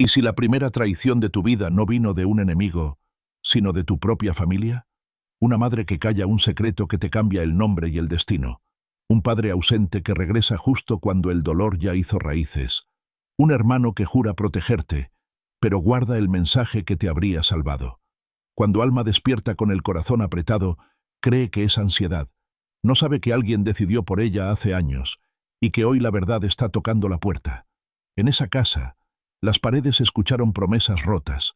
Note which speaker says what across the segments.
Speaker 1: ¿Y si la primera traición de tu vida no vino de un enemigo, sino de tu propia familia? Una madre que calla un secreto que te cambia el nombre y el destino. Un padre ausente que regresa justo cuando el dolor ya hizo raíces. Un hermano que jura protegerte, pero guarda el mensaje que te habría salvado. Cuando Alma despierta con el corazón apretado, cree que es ansiedad. No sabe que alguien decidió por ella hace años, y que hoy la verdad está tocando la puerta. En esa casa, las paredes escucharon promesas rotas,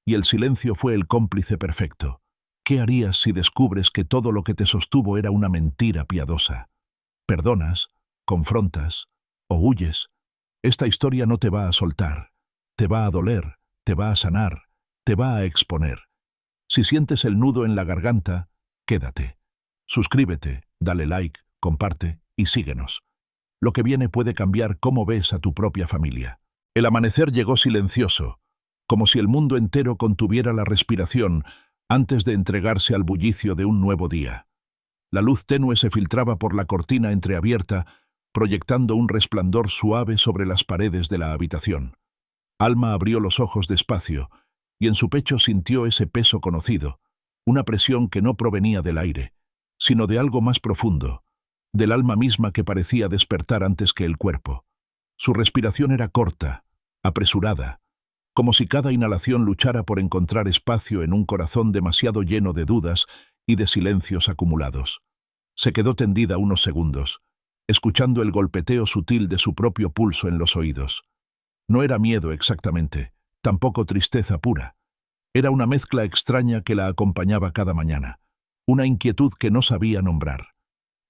Speaker 1: y el silencio fue el cómplice perfecto. ¿Qué harías si descubres que todo lo que te sostuvo era una mentira piadosa? ¿Perdonas, confrontas o huyes? Esta historia no te va a soltar, te va a doler, te va a sanar, te va a exponer. Si sientes el nudo en la garganta, quédate. Suscríbete, dale like, comparte y síguenos. Lo que viene puede cambiar cómo ves a tu propia familia. El amanecer llegó silencioso, como si el mundo entero contuviera la respiración antes de entregarse al bullicio de un nuevo día. La luz tenue se filtraba por la cortina entreabierta, proyectando un resplandor suave sobre las paredes de la habitación. Alma abrió los ojos despacio, y en su pecho sintió ese peso conocido, una presión que no provenía del aire, sino de algo más profundo, del alma misma que parecía despertar antes que el cuerpo. Su respiración era corta, apresurada, como si cada inhalación luchara por encontrar espacio en un corazón demasiado lleno de dudas y de silencios acumulados. Se quedó tendida unos segundos, escuchando el golpeteo sutil de su propio pulso en los oídos. No era miedo exactamente, tampoco tristeza pura. Era una mezcla extraña que la acompañaba cada mañana, una inquietud que no sabía nombrar.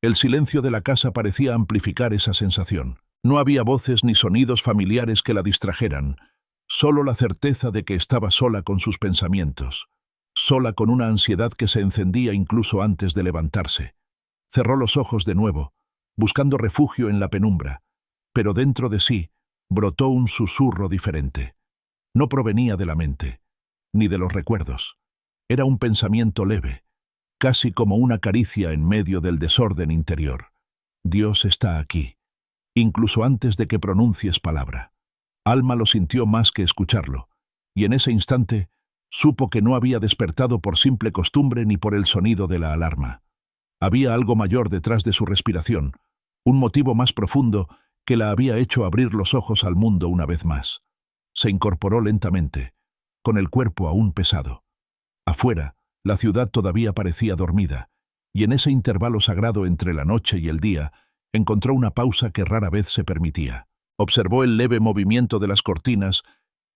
Speaker 1: El silencio de la casa parecía amplificar esa sensación. No había voces ni sonidos familiares que la distrajeran, solo la certeza de que estaba sola con sus pensamientos, sola con una ansiedad que se encendía incluso antes de levantarse. Cerró los ojos de nuevo, buscando refugio en la penumbra, pero dentro de sí brotó un susurro diferente. No provenía de la mente, ni de los recuerdos. Era un pensamiento leve, casi como una caricia en medio del desorden interior. Dios está aquí, incluso antes de que pronuncies palabra. Alma lo sintió más que escucharlo, y en ese instante supo que no había despertado por simple costumbre ni por el sonido de la alarma. Había algo mayor detrás de su respiración, un motivo más profundo que la había hecho abrir los ojos al mundo una vez más. Se incorporó lentamente, con el cuerpo aún pesado. Afuera, la ciudad todavía parecía dormida, y en ese intervalo sagrado entre la noche y el día, encontró una pausa que rara vez se permitía. Observó el leve movimiento de las cortinas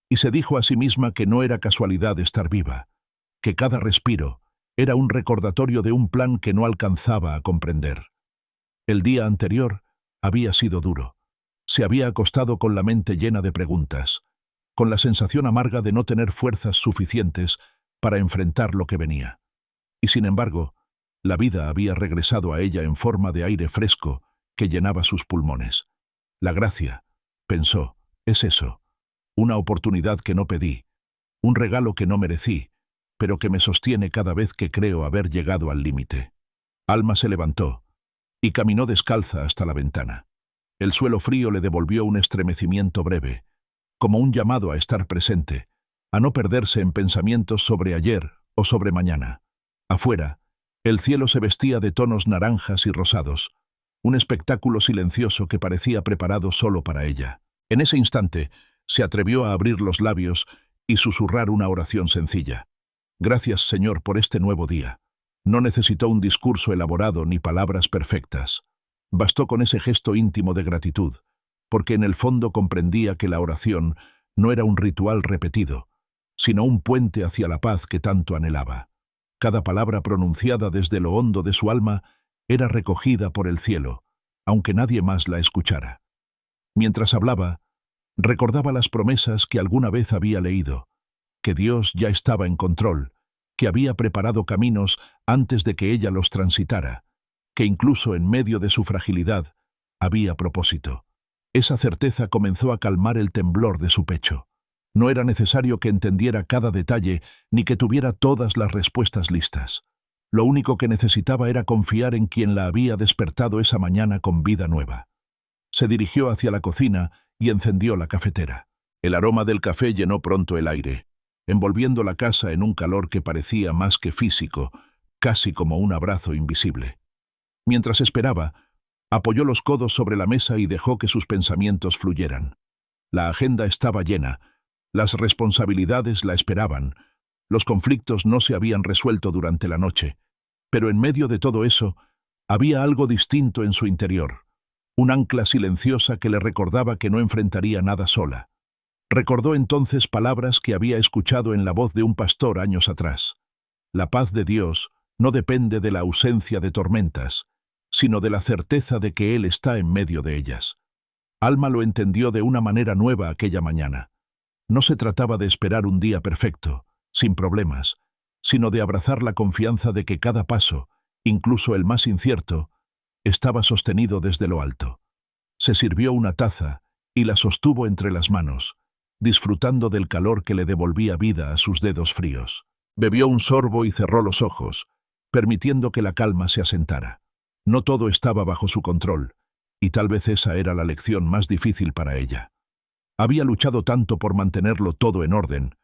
Speaker 1: y se dijo a sí misma que no era casualidad estar viva, que cada respiro era un recordatorio de un plan que no alcanzaba a comprender. El día anterior había sido duro. Se había acostado con la mente llena de preguntas, con la sensación amarga de no tener fuerzas suficientes para enfrentar lo que venía. Y sin embargo, la vida había regresado a ella en forma de aire fresco que llenaba sus pulmones. La gracia, pensó, es eso, una oportunidad que no pedí, un regalo que no merecí, pero que me sostiene cada vez que creo haber llegado al límite. Alma se levantó y caminó descalza hasta la ventana. El suelo frío le devolvió un estremecimiento breve, como un llamado a estar presente, a no perderse en pensamientos sobre ayer o sobre mañana. Afuera, el cielo se vestía de tonos naranjas y rosados, un espectáculo silencioso que parecía preparado solo para ella. En ese instante, se atrevió a abrir los labios y susurrar una oración sencilla. Gracias, Señor, por este nuevo día. No necesitó un discurso elaborado ni palabras perfectas. Bastó con ese gesto íntimo de gratitud, porque en el fondo comprendía que la oración no era un ritual repetido, sino un puente hacia la paz que tanto anhelaba. Cada palabra pronunciada desde lo hondo de su alma era recogida por el cielo, aunque nadie más la escuchara. Mientras hablaba, recordaba las promesas que alguna vez había leído, que Dios ya estaba en control, que había preparado caminos antes de que ella los transitara, que incluso en medio de su fragilidad había propósito. Esa certeza comenzó a calmar el temblor de su pecho. No era necesario que entendiera cada detalle ni que tuviera todas las respuestas listas. Lo único que necesitaba era confiar en quien la había despertado esa mañana con vida nueva. Se dirigió hacia la cocina y encendió la cafetera. El aroma del café llenó pronto el aire, envolviendo la casa en un calor que parecía más que físico, casi como un abrazo invisible. Mientras esperaba, apoyó los codos sobre la mesa y dejó que sus pensamientos fluyeran. La agenda estaba llena, las responsabilidades la esperaban, los conflictos no se habían resuelto durante la noche, pero en medio de todo eso, había algo distinto en su interior, un ancla silenciosa que le recordaba que no enfrentaría nada sola. Recordó entonces palabras que había escuchado en la voz de un pastor años atrás. La paz de Dios no depende de la ausencia de tormentas, sino de la certeza de que Él está en medio de ellas. Alma lo entendió de una manera nueva aquella mañana. No se trataba de esperar un día perfecto, sin problemas, sino de abrazar la confianza de que cada paso, incluso el más incierto, estaba sostenido desde lo alto. Se sirvió una taza y la sostuvo entre las manos, disfrutando del calor que le devolvía vida a sus dedos fríos. Bebió un sorbo y cerró los ojos, permitiendo que la calma se asentara. No todo estaba bajo su control, y tal vez esa era la lección más difícil para ella. Había luchado tanto por mantenerlo todo en orden,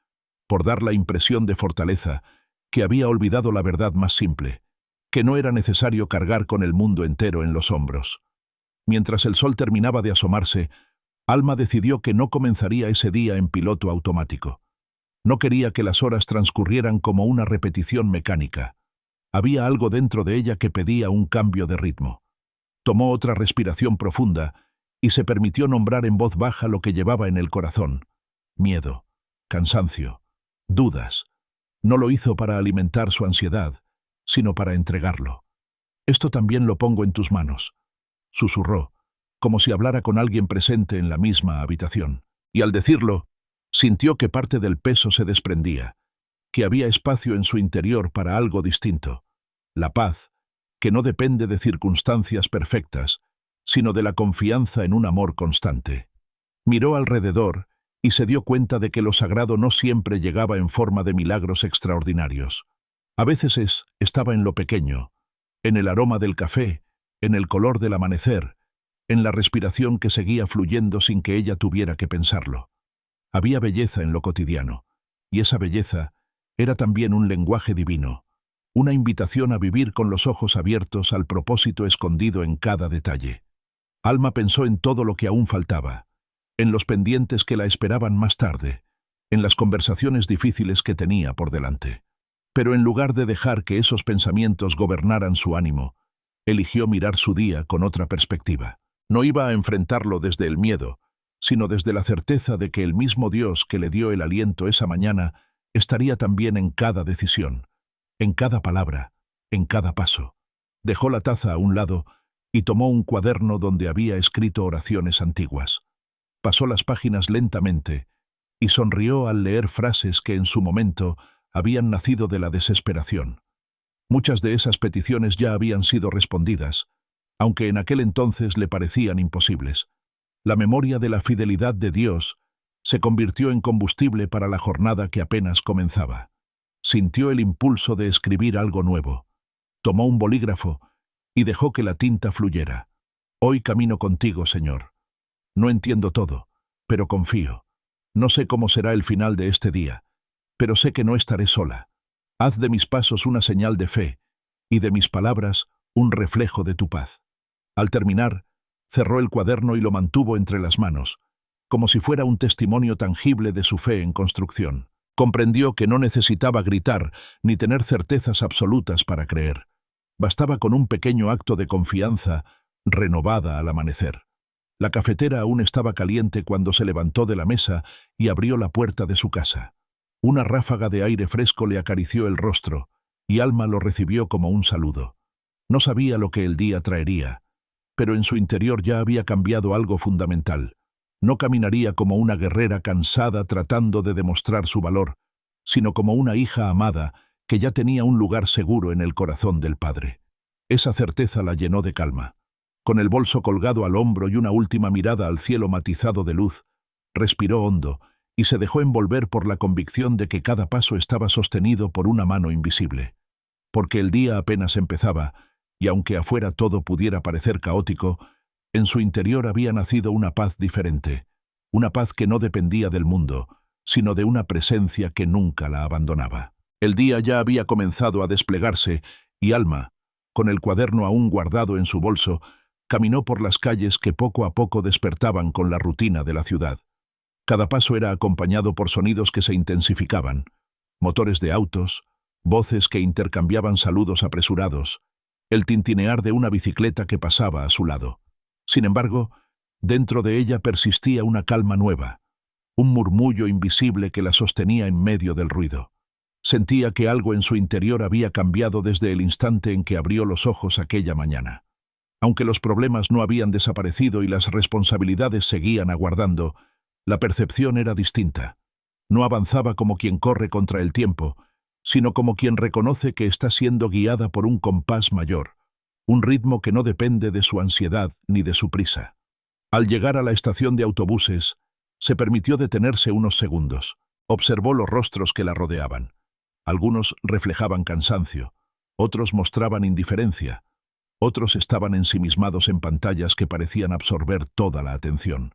Speaker 1: por dar la impresión de fortaleza, que había olvidado la verdad más simple, que no era necesario cargar con el mundo entero en los hombros. Mientras el sol terminaba de asomarse, Alma decidió que no comenzaría ese día en piloto automático. No quería que las horas transcurrieran como una repetición mecánica. Había algo dentro de ella que pedía un cambio de ritmo. Tomó otra respiración profunda y se permitió nombrar en voz baja lo que llevaba en el corazón: miedo, cansancio, dudas. No lo hizo para alimentar su ansiedad, sino para entregarlo. «Esto también lo pongo en tus manos», susurró, como si hablara con alguien presente en la misma habitación. Y al decirlo, sintió que parte del peso se desprendía, que había espacio en su interior para algo distinto: la paz, que no depende de circunstancias perfectas, sino de la confianza en un amor constante. Miró alrededor y se dio cuenta de que lo sagrado no siempre llegaba en forma de milagros extraordinarios. A veces estaba en lo pequeño, en el aroma del café, en el color del amanecer, en la respiración que seguía fluyendo sin que ella tuviera que pensarlo. Había belleza en lo cotidiano, y esa belleza era también un lenguaje divino, una invitación a vivir con los ojos abiertos al propósito escondido en cada detalle. Alma pensó en todo lo que aún faltaba, en los pendientes que la esperaban más tarde, en las conversaciones difíciles que tenía por delante. Pero en lugar de dejar que esos pensamientos gobernaran su ánimo, eligió mirar su día con otra perspectiva. No iba a enfrentarlo desde el miedo, sino desde la certeza de que el mismo Dios que le dio el aliento esa mañana estaría también en cada decisión, en cada palabra, en cada paso. Dejó la taza a un lado y tomó un cuaderno donde había escrito oraciones antiguas. Pasó las páginas lentamente y sonrió al leer frases que en su momento habían nacido de la desesperación. Muchas de esas peticiones ya habían sido respondidas, aunque en aquel entonces le parecían imposibles. La memoria de la fidelidad de Dios se convirtió en combustible para la jornada que apenas comenzaba. Sintió el impulso de escribir algo nuevo. Tomó un bolígrafo y dejó que la tinta fluyera. «Hoy camino contigo, Señor. No entiendo todo, pero confío. No sé cómo será el final de este día, pero sé que no estaré sola. Haz de mis pasos una señal de fe y de mis palabras un reflejo de tu paz». Al terminar, cerró el cuaderno y lo mantuvo entre las manos, como si fuera un testimonio tangible de su fe en construcción. Comprendió que no necesitaba gritar ni tener certezas absolutas para creer. Bastaba con un pequeño acto de confianza renovada al amanecer. La cafetera aún estaba caliente cuando se levantó de la mesa y abrió la puerta de su casa. Una ráfaga de aire fresco le acarició el rostro, y Alma lo recibió como un saludo. No sabía lo que el día traería, pero en su interior ya había cambiado algo fundamental. No caminaría como una guerrera cansada tratando de demostrar su valor, sino como una hija amada que ya tenía un lugar seguro en el corazón del Padre. Esa certeza la llenó de calma. Con el bolso colgado al hombro y una última mirada al cielo matizado de luz, respiró hondo y se dejó envolver por la convicción de que cada paso estaba sostenido por una mano invisible. Porque el día apenas empezaba, y aunque afuera todo pudiera parecer caótico, en su interior había nacido una paz diferente, una paz que no dependía del mundo, sino de una presencia que nunca la abandonaba. El día ya había comenzado a desplegarse y Alma, con el cuaderno aún guardado en su bolso, caminó por las calles que poco a poco despertaban con la rutina de la ciudad. Cada paso era acompañado por sonidos que se intensificaban, motores de autos, voces que intercambiaban saludos apresurados, el tintinear de una bicicleta que pasaba a su lado. Sin embargo, dentro de ella persistía una calma nueva, un murmullo invisible que la sostenía en medio del ruido. Sentía que algo en su interior había cambiado desde el instante en que abrió los ojos aquella mañana. Aunque los problemas no habían desaparecido y las responsabilidades seguían aguardando, la percepción era distinta. No avanzaba como quien corre contra el tiempo, sino como quien reconoce que está siendo guiada por un compás mayor, un ritmo que no depende de su ansiedad ni de su prisa. Al llegar a la estación de autobuses, se permitió detenerse unos segundos. Observó los rostros que la rodeaban. Algunos reflejaban cansancio, otros mostraban indiferencia, otros estaban ensimismados en pantallas que parecían absorber toda la atención.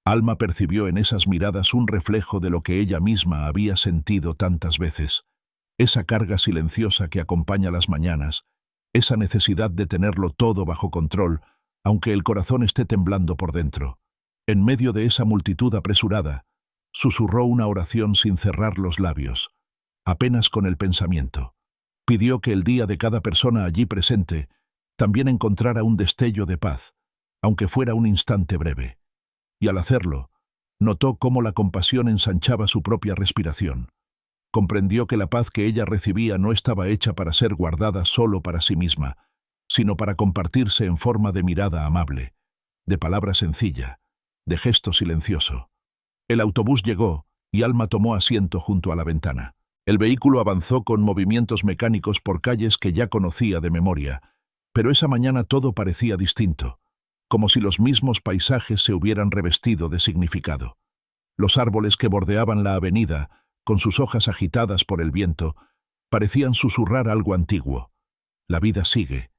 Speaker 1: Alma percibió en esas miradas un reflejo de lo que ella misma había sentido tantas veces, esa carga silenciosa que acompaña las mañanas, esa necesidad de tenerlo todo bajo control, aunque el corazón esté temblando por dentro. En medio de esa multitud apresurada, susurró una oración sin cerrar los labios, apenas con el pensamiento. Pidió que el día de cada persona allí presente también encontrara un destello de paz, aunque fuera un instante breve. Y al hacerlo, notó cómo la compasión ensanchaba su propia respiración. Comprendió que la paz que ella recibía no estaba hecha para ser guardada solo para sí misma, sino para compartirse en forma de mirada amable, de palabra sencilla, de gesto silencioso. El autobús llegó y Alma tomó asiento junto a la ventana. El vehículo avanzó con movimientos mecánicos por calles que ya conocía de memoria, pero esa mañana todo parecía distinto, como si los mismos paisajes se hubieran revestido de significado. Los árboles que bordeaban la avenida, con sus hojas agitadas por el viento, parecían susurrar algo antiguo. La vida sigue,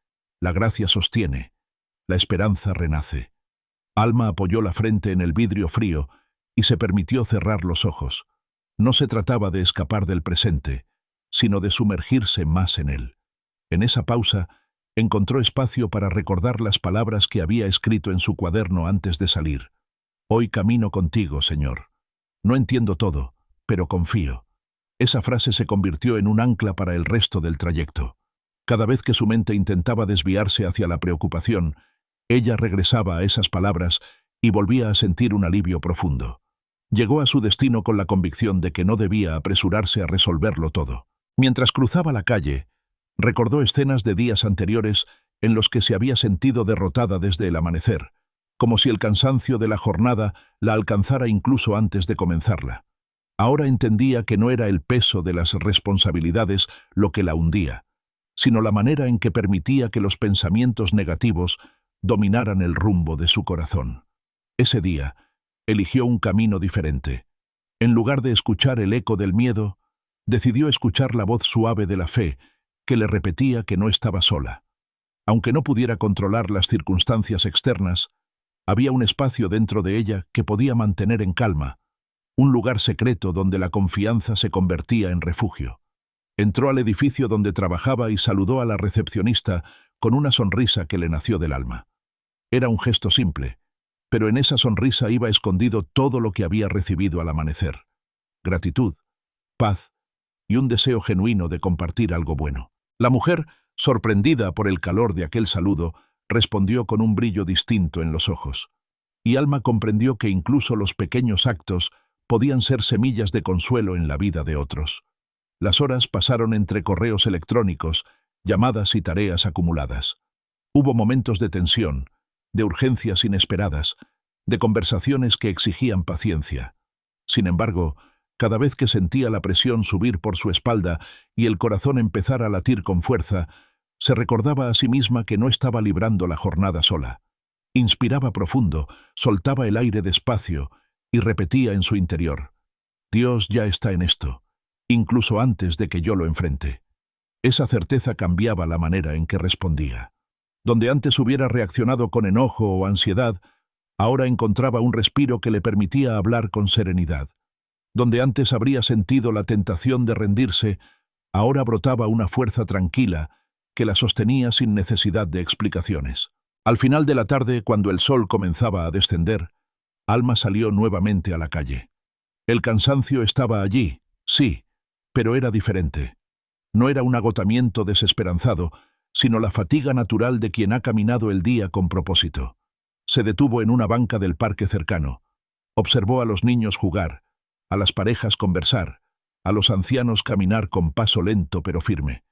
Speaker 1: la gracia sostiene, la esperanza renace. Alma apoyó la frente en el vidrio frío y se permitió cerrar los ojos. No se trataba de escapar del presente, sino de sumergirse más en él. En esa pausa, encontró espacio para recordar las palabras que había escrito en su cuaderno antes de salir. Hoy camino contigo, Señor. No entiendo todo, pero confío. Esa frase se convirtió en un ancla para el resto del trayecto. Cada vez que su mente intentaba desviarse hacia la preocupación, ella regresaba a esas palabras y volvía a sentir un alivio profundo. Llegó a su destino con la convicción de que no debía apresurarse a resolverlo todo. Mientras cruzaba la calle, recordó escenas de días anteriores en los que se había sentido derrotada desde el amanecer, como si el cansancio de la jornada la alcanzara incluso antes de comenzarla. Ahora entendía que no era el peso de las responsabilidades lo que la hundía, sino la manera en que permitía que los pensamientos negativos dominaran el rumbo de su corazón. Ese día, eligió un camino diferente. En lugar de escuchar el eco del miedo, decidió escuchar la voz suave de la fe, que le repetía que no estaba sola. Aunque no pudiera controlar las circunstancias externas, había un espacio dentro de ella que podía mantener en calma, un lugar secreto donde la confianza se convertía en refugio. Entró al edificio donde trabajaba y saludó a la recepcionista con una sonrisa que le nació del alma. Era un gesto simple, pero en esa sonrisa iba escondido todo lo que había recibido al amanecer: gratitud, paz y un deseo genuino de compartir algo bueno. La mujer, sorprendida por el calor de aquel saludo, respondió con un brillo distinto en los ojos. Y Alma comprendió que incluso los pequeños actos podían ser semillas de consuelo en la vida de otros. Las horas pasaron entre correos electrónicos, llamadas y tareas acumuladas. Hubo momentos de tensión, de urgencias inesperadas, de conversaciones que exigían paciencia. Sin embargo, cada vez que sentía la presión subir por su espalda y el corazón empezar a latir con fuerza, se recordaba a sí misma que no estaba librando la jornada sola. Inspiraba profundo, soltaba el aire despacio y repetía en su interior: Dios ya está en esto, incluso antes de que yo lo enfrente. Esa certeza cambiaba la manera en que respondía. Donde antes hubiera reaccionado con enojo o ansiedad, Ahora encontraba un respiro que le permitía hablar con serenidad. Donde antes habría sentido la tentación de rendirse, ahora brotaba una fuerza tranquila que la sostenía sin necesidad de explicaciones. Al final de la tarde, cuando el sol comenzaba a descender, Alma salió nuevamente a la calle. El cansancio estaba allí, sí, pero era diferente. No era un agotamiento desesperanzado, sino la fatiga natural de quien ha caminado el día con propósito. Se detuvo en una banca del parque cercano. Observó a los niños jugar, a las parejas conversar, a los ancianos caminar con paso lento pero firme.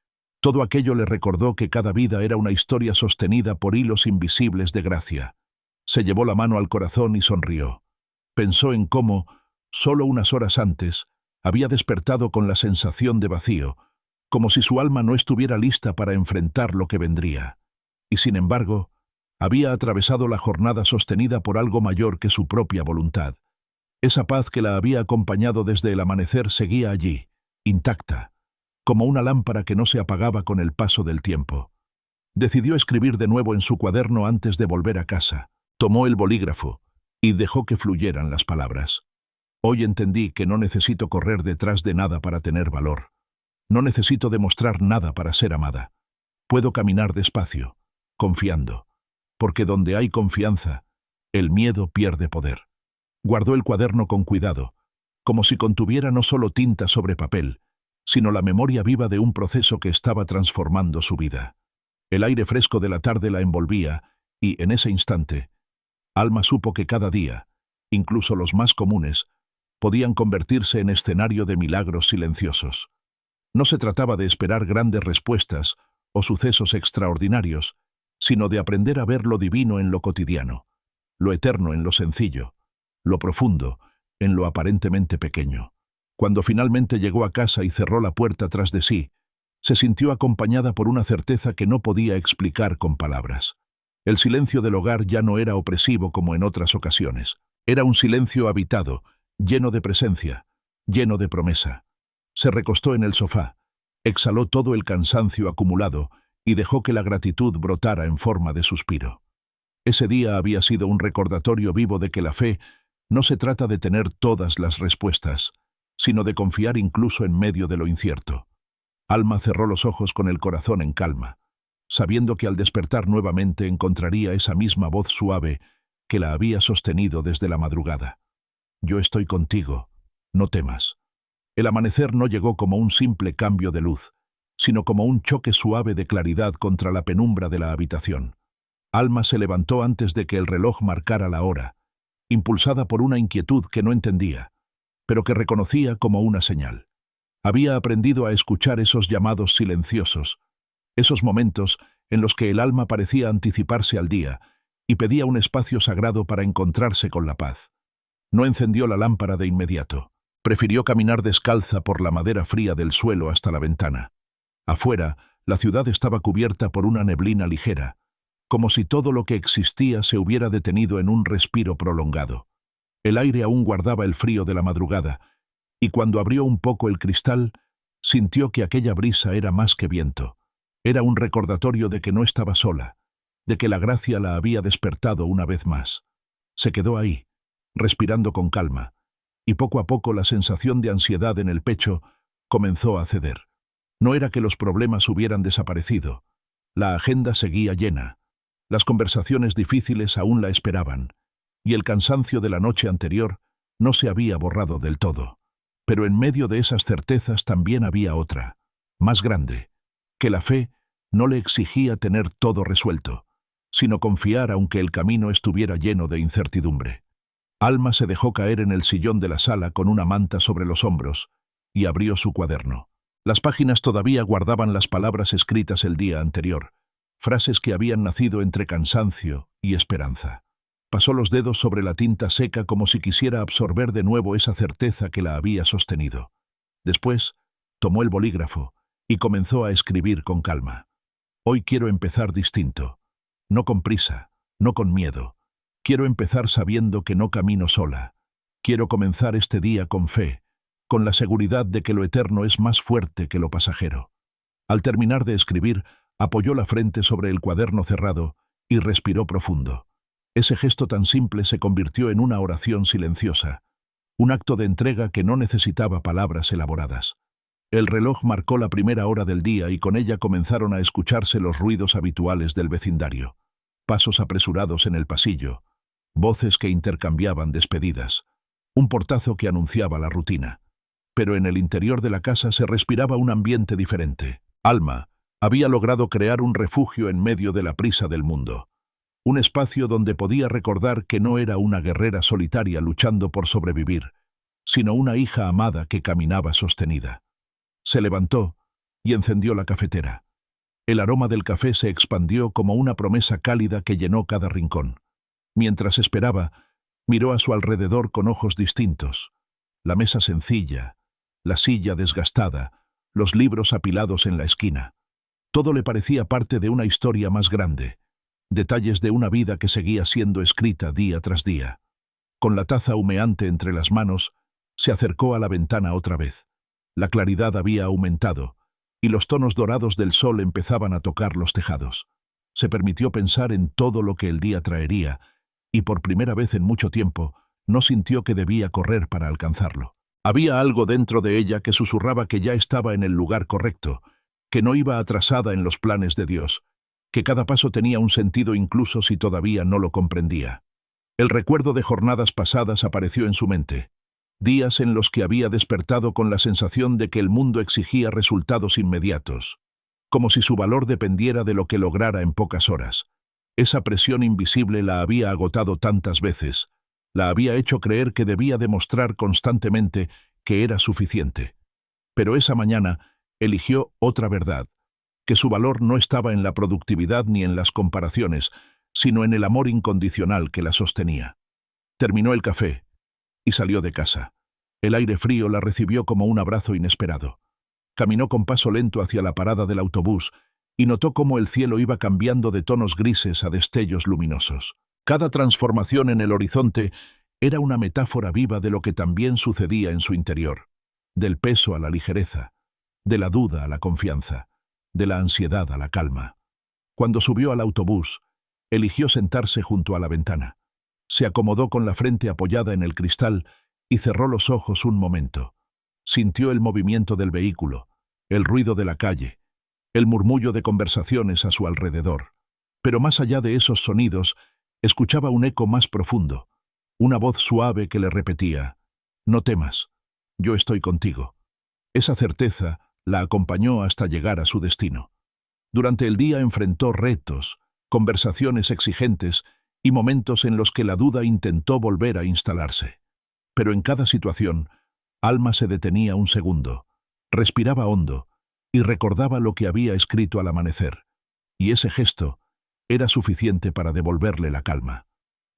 Speaker 1: Todo aquello le recordó que cada vida era una historia sostenida por hilos invisibles de gracia. Se llevó la mano al corazón y sonrió. Pensó en cómo, solo unas horas antes, había despertado con la sensación de vacío, como si su alma no estuviera lista para enfrentar lo que vendría. Y sin embargo, había atravesado la jornada sostenida por algo mayor que su propia voluntad. Esa paz que la había acompañado desde el amanecer seguía allí, intacta, como una lámpara que no se apagaba con el paso del tiempo. Decidió escribir de nuevo en su cuaderno antes de volver a casa. Tomó el bolígrafo y dejó que fluyeran las palabras. Hoy entendí que no necesito correr detrás de nada para tener valor. No necesito demostrar nada para ser amada. Puedo caminar despacio, confiando, porque donde hay confianza, el miedo pierde poder. Guardó el cuaderno con cuidado, como si contuviera no solo tinta sobre papel, sino la memoria viva de un proceso que estaba transformando su vida. El aire fresco de la tarde la envolvía y, en ese instante, Alma supo que cada día, incluso los más comunes, podían convertirse en escenario de milagros silenciosos. No se trataba de esperar grandes respuestas o sucesos extraordinarios, sino de aprender a ver lo divino en lo cotidiano, lo eterno en lo sencillo, lo profundo en lo aparentemente pequeño. Cuando finalmente llegó a casa y cerró la puerta tras de sí, se sintió acompañada por una certeza que no podía explicar con palabras. El silencio del hogar ya no era opresivo como en otras ocasiones. Era un silencio habitado, lleno de presencia, lleno de promesa. Se recostó en el sofá, exhaló todo el cansancio acumulado y dejó que la gratitud brotara en forma de suspiro. Ese día había sido un recordatorio vivo de que la fe no se trata de tener todas las respuestas, sino de confiar incluso en medio de lo incierto. Alma cerró los ojos con el corazón en calma, sabiendo que al despertar nuevamente encontraría esa misma voz suave que la había sostenido desde la madrugada. Yo estoy contigo, no temas. El amanecer no llegó como un simple cambio de luz, sino como un choque suave de claridad contra la penumbra de la habitación. Alma se levantó antes de que el reloj marcara la hora, impulsada por una inquietud que no entendía, pero que reconocía como una señal. Había aprendido a escuchar esos llamados silenciosos, esos momentos en los que el alma parecía anticiparse al día y pedía un espacio sagrado para encontrarse con la paz. No encendió la lámpara de inmediato. Prefirió caminar descalza por la madera fría del suelo hasta la ventana. Afuera, la ciudad estaba cubierta por una neblina ligera, como si todo lo que existía se hubiera detenido en un respiro prolongado. El aire aún guardaba el frío de la madrugada, y cuando abrió un poco el cristal, sintió que aquella brisa era más que viento. Era un recordatorio de que no estaba sola, de que la gracia la había despertado una vez más. Se quedó ahí, respirando con calma, y poco a poco la sensación de ansiedad en el pecho comenzó a ceder. No era que los problemas hubieran desaparecido. La agenda seguía llena. Las conversaciones difíciles aún la esperaban, y el cansancio de la noche anterior no se había borrado del todo. Pero en medio de esas certezas también había otra, más grande, que la fe no le exigía tener todo resuelto, sino confiar aunque el camino estuviera lleno de incertidumbre. Alma se dejó caer en el sillón de la sala con una manta sobre los hombros y abrió su cuaderno. Las páginas todavía guardaban las palabras escritas el día anterior, frases que habían nacido entre cansancio y esperanza. Pasó los dedos sobre la tinta seca como si quisiera absorber de nuevo esa certeza que la había sostenido. Después, tomó el bolígrafo y comenzó a escribir con calma. Hoy quiero empezar distinto, no con prisa, no con miedo. Quiero empezar sabiendo que no camino sola. Quiero comenzar este día con fe, con la seguridad de que lo eterno es más fuerte que lo pasajero. Al terminar de escribir, apoyó la frente sobre el cuaderno cerrado y respiró profundo. Ese gesto tan simple se convirtió en una oración silenciosa, un acto de entrega que no necesitaba palabras elaboradas. El reloj marcó la primera hora del día y con ella comenzaron a escucharse los ruidos habituales del vecindario. Pasos apresurados en el pasillo, voces que intercambiaban despedidas, un portazo que anunciaba la rutina. Pero en el interior de la casa se respiraba un ambiente diferente. Alma había logrado crear un refugio en medio de la prisa del mundo. Un espacio donde podía recordar que no era una guerrera solitaria luchando por sobrevivir, sino una hija amada que caminaba sostenida. Se levantó y encendió la cafetera. El aroma del café se expandió como una promesa cálida que llenó cada rincón. Mientras esperaba, miró a su alrededor con ojos distintos. La mesa sencilla, la silla desgastada, los libros apilados en la esquina. Todo le parecía parte de una historia más grande, detalles de una vida que seguía siendo escrita día tras día. Con la taza humeante entre las manos, se acercó a la ventana otra vez. La claridad había aumentado, y los tonos dorados del sol empezaban a tocar los tejados. Se permitió pensar en todo lo que el día traería, y por primera vez en mucho tiempo, no sintió que debía correr para alcanzarlo. Había algo dentro de ella que susurraba que ya estaba en el lugar correcto, que no iba atrasada en los planes de Dios, que cada paso tenía un sentido incluso si todavía no lo comprendía. El recuerdo de jornadas pasadas apareció en su mente. Días en los que había despertado con la sensación de que el mundo exigía resultados inmediatos, como si su valor dependiera de lo que lograra en pocas horas. Esa presión invisible la había agotado tantas veces, la había hecho creer que debía demostrar constantemente que era suficiente. Pero esa mañana eligió otra verdad, que su valor no estaba en la productividad ni en las comparaciones, sino en el amor incondicional que la sostenía. Terminó el café y salió de casa. El aire frío la recibió como un abrazo inesperado. Caminó con paso lento hacia la parada del autobús y notó cómo el cielo iba cambiando de tonos grises a destellos luminosos. Cada transformación en el horizonte era una metáfora viva de lo que también sucedía en su interior, del peso a la ligereza, de la duda a la confianza, de la ansiedad a la calma. Cuando subió al autobús, eligió sentarse junto a la ventana. Se acomodó con la frente apoyada en el cristal y cerró los ojos un momento. Sintió el movimiento del vehículo, el ruido de la calle, el murmullo de conversaciones a su alrededor. Pero más allá de esos sonidos, escuchaba un eco más profundo, una voz suave que le repetía: «No temas, yo estoy contigo». Esa certeza la acompañó hasta llegar a su destino. Durante el día enfrentó retos, conversaciones exigentes y momentos en los que la duda intentó volver a instalarse. Pero en cada situación, Alma se detenía un segundo, respiraba hondo y recordaba lo que había escrito al amanecer. Y ese gesto era suficiente para devolverle la calma.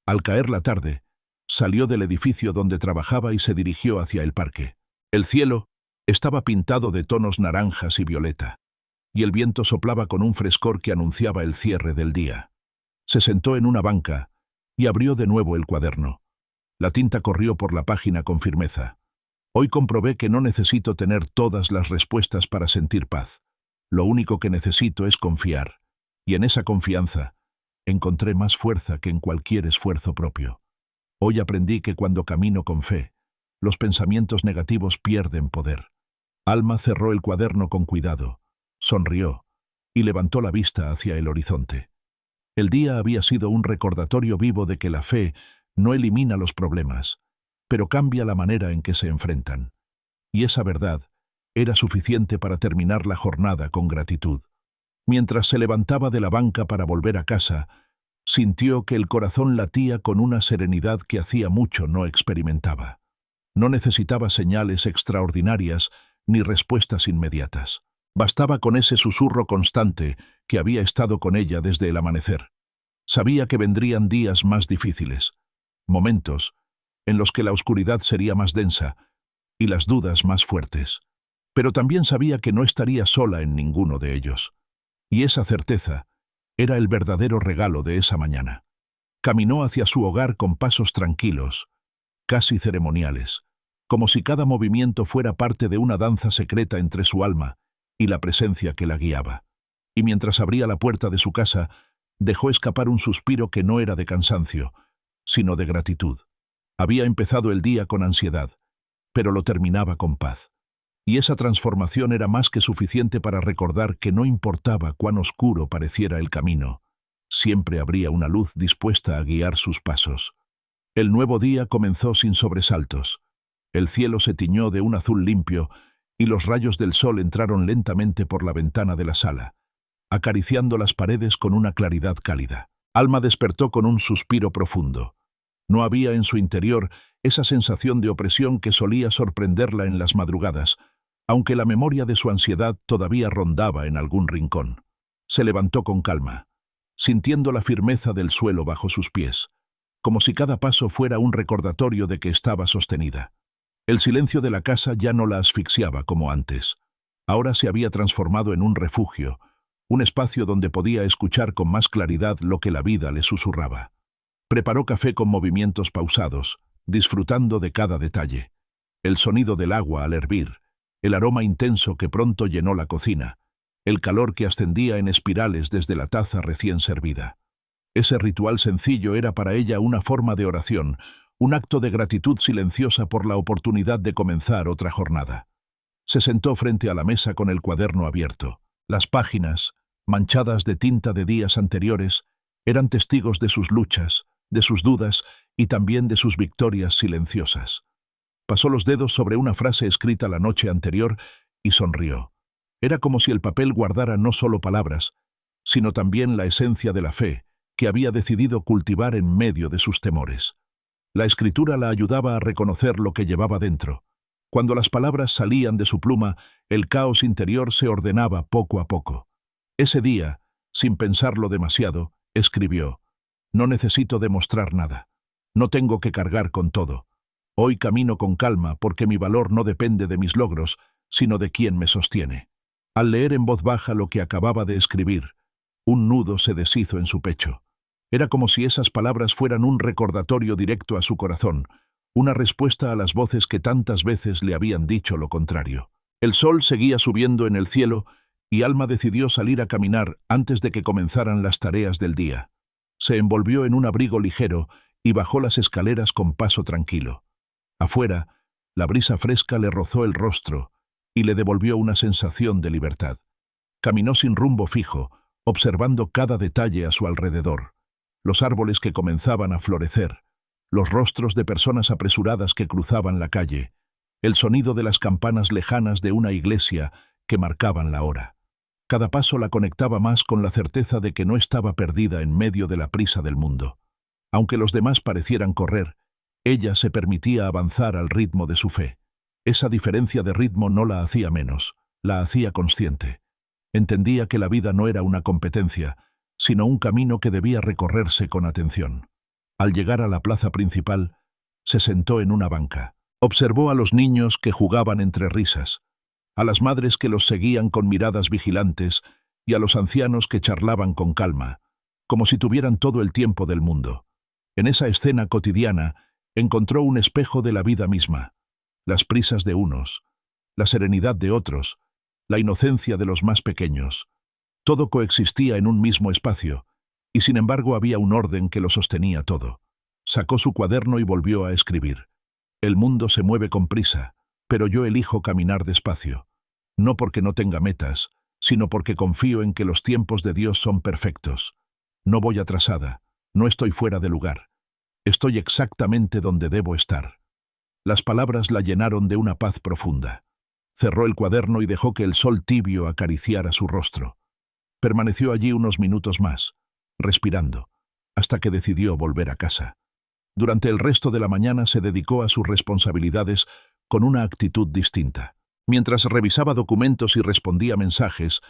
Speaker 1: Al caer la tarde, salió del edificio donde trabajaba y se dirigió hacia el parque. El cielo estaba pintado de tonos naranjas y violeta, y el viento soplaba con un frescor que anunciaba el cierre del día. Se sentó en una banca y abrió de nuevo el cuaderno. La tinta corrió por la página con firmeza. Hoy comprobé que no necesito tener todas las respuestas para sentir paz. Lo único que necesito es confiar. Y en esa confianza encontré más fuerza que en cualquier esfuerzo propio. Hoy aprendí que cuando camino con fe, los pensamientos negativos pierden poder. Alma cerró el cuaderno con cuidado, sonrió y levantó la vista hacia el horizonte. El día había sido un recordatorio vivo de que la fe no elimina los problemas, pero cambia la manera en que se enfrentan. Y esa verdad era suficiente para terminar la jornada con gratitud. Mientras se levantaba de la banca para volver a casa, sintió que el corazón latía con una serenidad que hacía mucho no experimentaba. No necesitaba señales extraordinarias ni respuestas inmediatas. Bastaba con ese susurro constante que había estado con ella desde el amanecer. Sabía que vendrían días más difíciles, momentos en los que la oscuridad sería más densa y las dudas más fuertes. Pero también sabía que no estaría sola en ninguno de ellos. Y esa certeza era el verdadero regalo de esa mañana. Caminó hacia su hogar con pasos tranquilos, casi ceremoniales, como si cada movimiento fuera parte de una danza secreta entre su alma y la presencia que la guiaba. Y mientras abría la puerta de su casa, Dejó escapar un suspiro que no era de cansancio, sino de gratitud. Había empezado el día con ansiedad, pero lo terminaba con paz. Y esa transformación era más que suficiente para recordar que no importaba cuán oscuro pareciera el camino, siempre habría una luz dispuesta a guiar sus pasos. El nuevo día comenzó sin sobresaltos. El cielo se tiñó de un azul limpio y los rayos del sol entraron lentamente por la ventana de la sala, acariciando las paredes con una claridad cálida. Alma despertó con un suspiro profundo. No había en su interior esa sensación de opresión que solía sorprenderla en las madrugadas, aunque la memoria de su ansiedad todavía rondaba en algún rincón. Se levantó con calma, sintiendo la firmeza del suelo bajo sus pies, como si cada paso fuera un recordatorio de que estaba sostenida. El silencio de la casa ya no la asfixiaba como antes. Ahora se había transformado en un refugio, un espacio donde podía escuchar con más claridad lo que la vida le susurraba. Preparó café con movimientos pausados, disfrutando de cada detalle. El sonido del agua al hervir, el aroma intenso que pronto llenó la cocina, el calor que ascendía en espirales desde la taza recién servida. Ese ritual sencillo era para ella una forma de oración, un acto de gratitud silenciosa por la oportunidad de comenzar otra jornada. Se sentó frente a la mesa con el cuaderno abierto. Las páginas, manchadas de tinta de días anteriores, eran testigos de sus luchas, de sus dudas y también de sus victorias silenciosas. Pasó los dedos sobre una frase escrita la noche anterior y sonrió. Era como si el papel guardara no solo palabras, sino también la esencia de la fe que había decidido cultivar en medio de sus temores. La escritura la ayudaba a reconocer lo que llevaba dentro. Cuando las palabras salían de su pluma, el caos interior se ordenaba poco a poco. Ese día, sin pensarlo demasiado, escribió: «No necesito demostrar nada. No tengo que cargar con todo. Hoy camino con calma porque mi valor no depende de mis logros, sino de quien me sostiene». Al leer en voz baja lo que acababa de escribir, un nudo se deshizo en su pecho. Era como si esas palabras fueran un recordatorio directo a su corazón, una respuesta a las voces que tantas veces le habían dicho lo contrario. El sol seguía subiendo en el cielo y Alma decidió salir a caminar antes de que comenzaran las tareas del día. Se envolvió en un abrigo ligero y bajó las escaleras con paso tranquilo. Afuera, la brisa fresca le rozó el rostro y le devolvió una sensación de libertad. Caminó sin rumbo fijo, observando cada detalle a su alrededor. Los árboles que comenzaban a florecer, los rostros de personas apresuradas que cruzaban la calle, el sonido de las campanas lejanas de una iglesia que marcaban la hora. Cada paso la conectaba más con la certeza de que no estaba perdida en medio de la prisa del mundo. Aunque los demás parecieran correr, ella se permitía avanzar al ritmo de su fe. Esa diferencia de ritmo no la hacía menos, la hacía consciente. Entendía que la vida no era una competencia, sino un camino que debía recorrerse con atención. Al llegar a la plaza principal, se sentó en una banca. Observó a los niños que jugaban entre risas, a las madres que los seguían con miradas vigilantes y a los ancianos que charlaban con calma, como si tuvieran todo el tiempo del mundo. En esa escena cotidiana encontró un espejo de la vida misma, las prisas de unos, la serenidad de otros, la inocencia de los más pequeños. Todo coexistía en un mismo espacio, y sin embargo había un orden que lo sostenía todo. Sacó su cuaderno y volvió a escribir. El mundo se mueve con prisa, pero yo elijo caminar despacio. No porque no tenga metas, sino porque confío en que los tiempos de Dios son perfectos. No voy atrasada, no estoy fuera de lugar. Estoy exactamente donde debo estar. Las palabras la llenaron de una paz profunda. Cerró el cuaderno y dejó que el sol tibio acariciara su rostro. Permaneció allí unos minutos más, respirando, hasta que decidió volver a casa. Durante el resto de la mañana se dedicó a sus responsabilidades con una actitud distinta. Mientras revisaba documentos y respondía mensajes,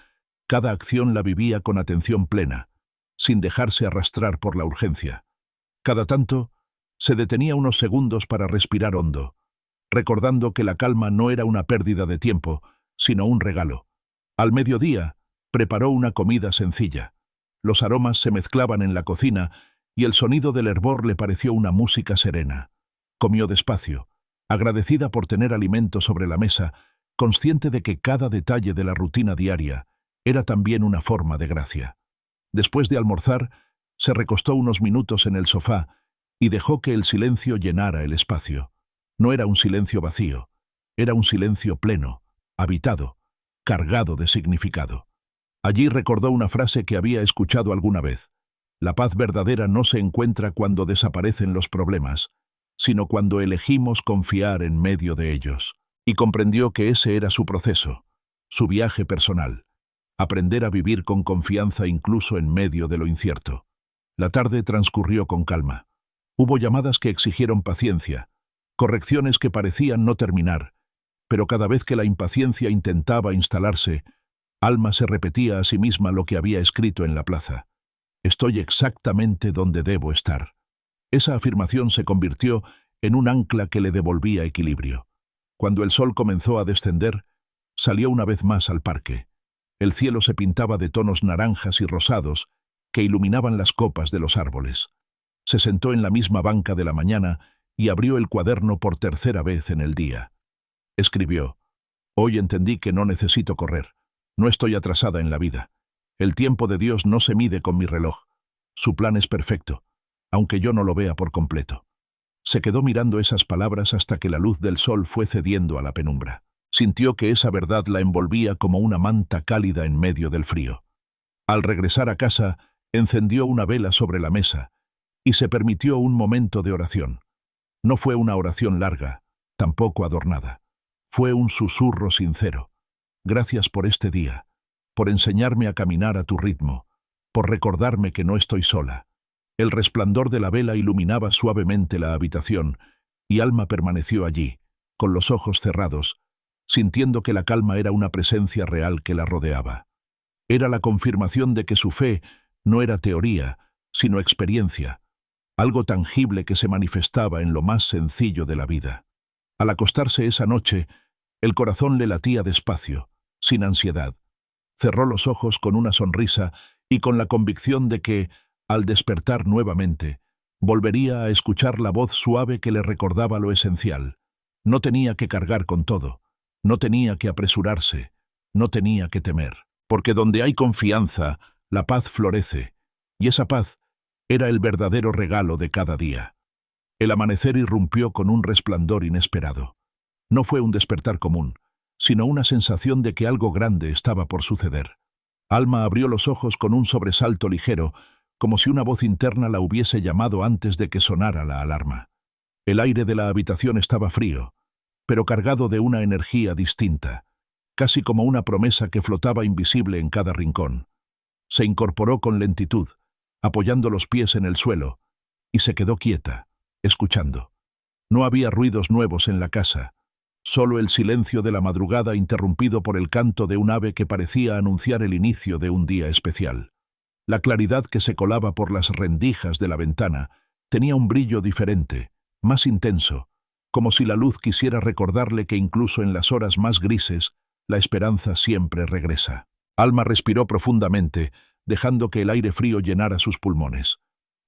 Speaker 1: cada acción la vivía con atención plena, sin dejarse arrastrar por la urgencia. Cada tanto, se detenía unos segundos para respirar hondo, recordando que la calma no era una pérdida de tiempo, sino un regalo. Al mediodía, preparó una comida sencilla. Los aromas se mezclaban en la cocina y el sonido del hervor le pareció una música serena. Comió despacio, agradecida por tener alimento sobre la mesa, consciente de que cada detalle de la rutina diaria era también una forma de gracia. Después de almorzar, se recostó unos minutos en el sofá y dejó que el silencio llenara el espacio. No era un silencio vacío, era un silencio pleno, habitado, cargado de significado. Allí recordó una frase que había escuchado alguna vez: la paz verdadera no se encuentra cuando desaparecen los problemas, sino cuando elegimos confiar en medio de ellos. Y comprendió que ese era su proceso, su viaje personal: aprender a vivir con confianza incluso en medio de lo incierto. La tarde transcurrió con calma. Hubo llamadas que exigieron paciencia, correcciones que parecían no terminar, pero cada vez que la impaciencia intentaba instalarse, Alma se repetía a sí misma lo que había escrito en la plaza: estoy exactamente donde debo estar. Esa afirmación se convirtió en un ancla que le devolvía equilibrio. Cuando el sol comenzó a descender, salió una vez más al parque. El cielo se pintaba de tonos naranjas y rosados que iluminaban las copas de los árboles. Se sentó en la misma banca de la mañana y abrió el cuaderno por tercera vez en el día. Escribió: hoy entendí que no necesito correr. No estoy atrasada en la vida. El tiempo de Dios no se mide con mi reloj. Su plan es perfecto, aunque yo no lo vea por completo. Se quedó mirando esas palabras hasta que la luz del sol fue cediendo a la penumbra. Sintió que esa verdad la envolvía como una manta cálida en medio del frío. Al regresar a casa, encendió una vela sobre la mesa y se permitió un momento de oración. No fue una oración larga, tampoco adornada. Fue un susurro sincero: gracias por este día, por enseñarme a caminar a tu ritmo, por recordarme que no estoy sola. El resplandor de la vela iluminaba suavemente la habitación y Alma permaneció allí, con los ojos cerrados, sintiendo que la calma era una presencia real que la rodeaba. Era la confirmación de que su fe no era teoría, sino experiencia, algo tangible que se manifestaba en lo más sencillo de la vida. Al acostarse esa noche, el corazón le latía despacio, sin ansiedad. Cerró los ojos con una sonrisa y con la convicción de que, al despertar nuevamente, volvería a escuchar la voz suave que le recordaba lo esencial. No tenía que cargar con todo, no tenía que apresurarse, no tenía que temer, porque donde hay confianza, la paz florece, y esa paz era el verdadero regalo de cada día. El amanecer irrumpió con un resplandor inesperado. No fue un despertar común, sino una sensación de que algo grande estaba por suceder. Alma abrió los ojos con un sobresalto ligero, como si una voz interna la hubiese llamado antes de que sonara la alarma. El aire de la habitación estaba frío, pero cargado de una energía distinta, casi como una promesa que flotaba invisible en cada rincón. Se incorporó con lentitud, apoyando los pies en el suelo, y se quedó quieta, escuchando. No había ruidos nuevos en la casa, solo el silencio de la madrugada interrumpido por el canto de un ave que parecía anunciar el inicio de un día especial. La claridad que se colaba por las rendijas de la ventana tenía un brillo diferente, más intenso, como si la luz quisiera recordarle que incluso en las horas más grises, la esperanza siempre regresa. Alma respiró profundamente, dejando que el aire frío llenara sus pulmones.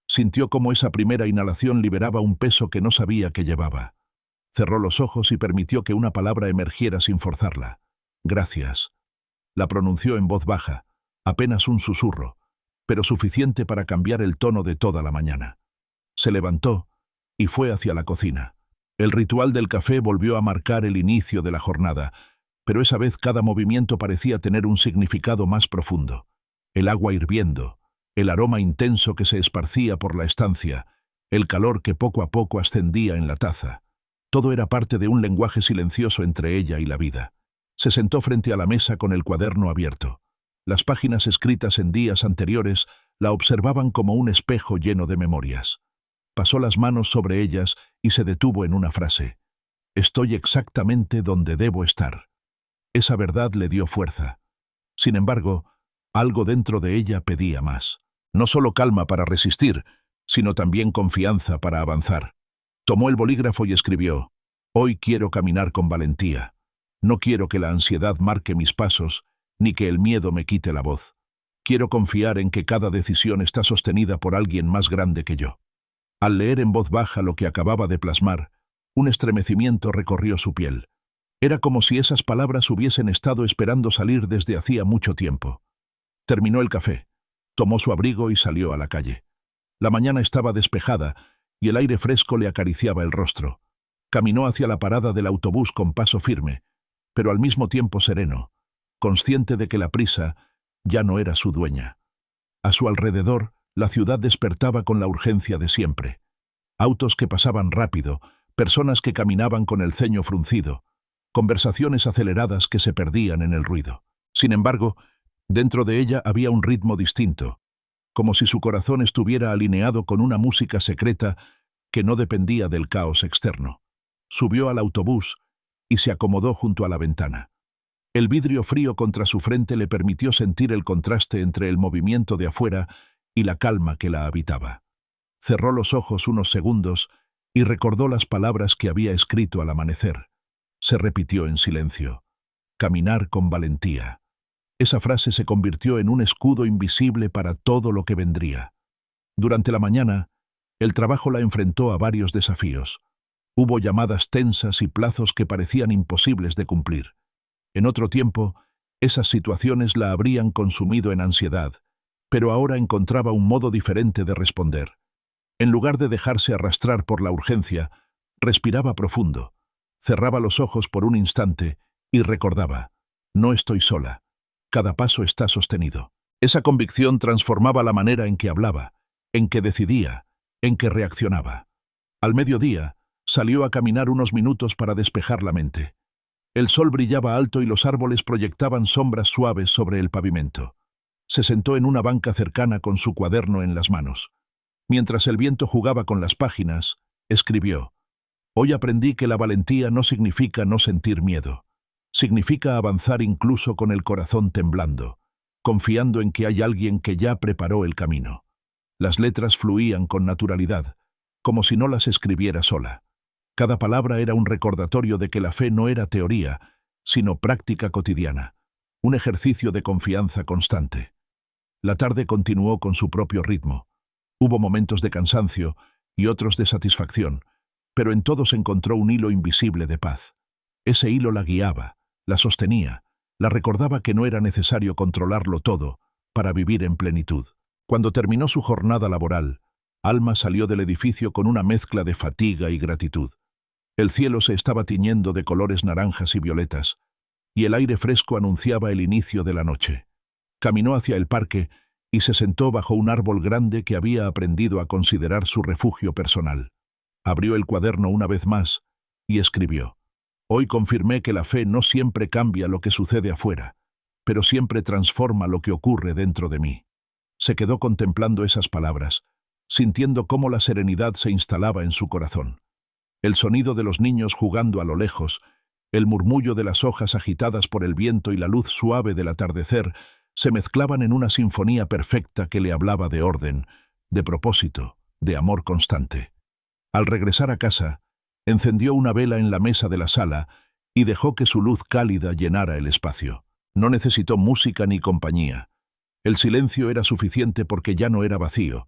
Speaker 1: Sintió cómo esa primera inhalación liberaba un peso que no sabía que llevaba. Cerró los ojos y permitió que una palabra emergiera sin forzarla. Gracias. La pronunció en voz baja, apenas un susurro, pero suficiente para cambiar el tono de toda la mañana. Se levantó y fue hacia la cocina. El ritual del café volvió a marcar el inicio de la jornada, pero esa vez cada movimiento parecía tener un significado más profundo. El agua hirviendo, el aroma intenso que se esparcía por la estancia, el calor que poco a poco ascendía en la taza. Todo era parte de un lenguaje silencioso entre ella y la vida. Se sentó frente a la mesa con el cuaderno abierto. Las páginas escritas en días anteriores la observaban como un espejo lleno de memorias. Pasó las manos sobre ellas y se detuvo en una frase: estoy exactamente donde debo estar. Esa verdad le dio fuerza. Sin embargo, algo dentro de ella pedía más. No solo calma para resistir, sino también confianza para avanzar. Tomó el bolígrafo y escribió: hoy quiero caminar con valentía. No quiero que la ansiedad marque mis pasos, ni que el miedo me quite la voz. Quiero confiar en que cada decisión está sostenida por alguien más grande que yo. Al leer en voz baja lo que acababa de plasmar, un estremecimiento recorrió su piel. Era como si esas palabras hubiesen estado esperando salir desde hacía mucho tiempo. Terminó el café. Tomó su abrigo y salió a la calle. La mañana estaba despejada y el aire fresco le acariciaba el rostro. Caminó hacia la parada del autobús con paso firme, pero al mismo tiempo sereno, consciente de que la prisa ya no era su dueña. A su alrededor, la ciudad despertaba con la urgencia de siempre. Autos que pasaban rápido, personas que caminaban con el ceño fruncido, conversaciones aceleradas que se perdían en el ruido. Sin embargo, dentro de ella había un ritmo distinto, como si su corazón estuviera alineado con una música secreta que no dependía del caos externo. Subió al autobús y se acomodó junto a la ventana. El vidrio frío contra su frente le permitió sentir el contraste entre el movimiento de afuera y la calma que la habitaba. Cerró los ojos unos segundos y recordó las palabras que había escrito al amanecer. Se repitió en silencio. Caminar con valentía. Esa frase se convirtió en un escudo invisible para todo lo que vendría. Durante la mañana, el trabajo la enfrentó a varios desafíos. Hubo llamadas tensas y plazos que parecían imposibles de cumplir. En otro tiempo, esas situaciones la habrían consumido en ansiedad, pero ahora encontraba un modo diferente de responder. En lugar de dejarse arrastrar por la urgencia, respiraba profundo, cerraba los ojos por un instante y recordaba: no estoy sola, cada paso está sostenido. Esa convicción transformaba la manera en que hablaba, en que decidía, en que reaccionaba. Al mediodía, salió a caminar unos minutos para despejar la mente. El sol brillaba alto y los árboles proyectaban sombras suaves sobre el pavimento. Se sentó en una banca cercana con su cuaderno en las manos. Mientras el viento jugaba con las páginas, escribió: hoy aprendí que la valentía no significa no sentir miedo. Significa avanzar incluso con el corazón temblando, confiando en que hay alguien que ya preparó el camino. Las letras fluían con naturalidad, como si no las escribiera sola. Cada palabra era un recordatorio de que la fe no era teoría, sino práctica cotidiana, un ejercicio de confianza constante. La tarde continuó con su propio ritmo. Hubo momentos de cansancio y otros de satisfacción, pero en todos encontró un hilo invisible de paz. Ese hilo la guiaba, la sostenía, la recordaba que no era necesario controlarlo todo para vivir en plenitud. Cuando terminó su jornada laboral, Alma salió del edificio con una mezcla de fatiga y gratitud. El cielo se estaba tiñendo de colores naranjas y violetas, y el aire fresco anunciaba el inicio de la noche. Caminó hacia el parque y se sentó bajo un árbol grande que había aprendido a considerar su refugio personal. Abrió el cuaderno una vez más y escribió: hoy confirmé que la fe no siempre cambia lo que sucede afuera, pero siempre transforma lo que ocurre dentro de mí. Se quedó contemplando esas palabras, sintiendo cómo la serenidad se instalaba en su corazón. El sonido de los niños jugando a lo lejos, el murmullo de las hojas agitadas por el viento y la luz suave del atardecer se mezclaban en una sinfonía perfecta que le hablaba de orden, de propósito, de amor constante. Al regresar a casa, encendió una vela en la mesa de la sala y dejó que su luz cálida llenara el espacio. No necesitó música ni compañía. El silencio era suficiente porque ya no era vacío,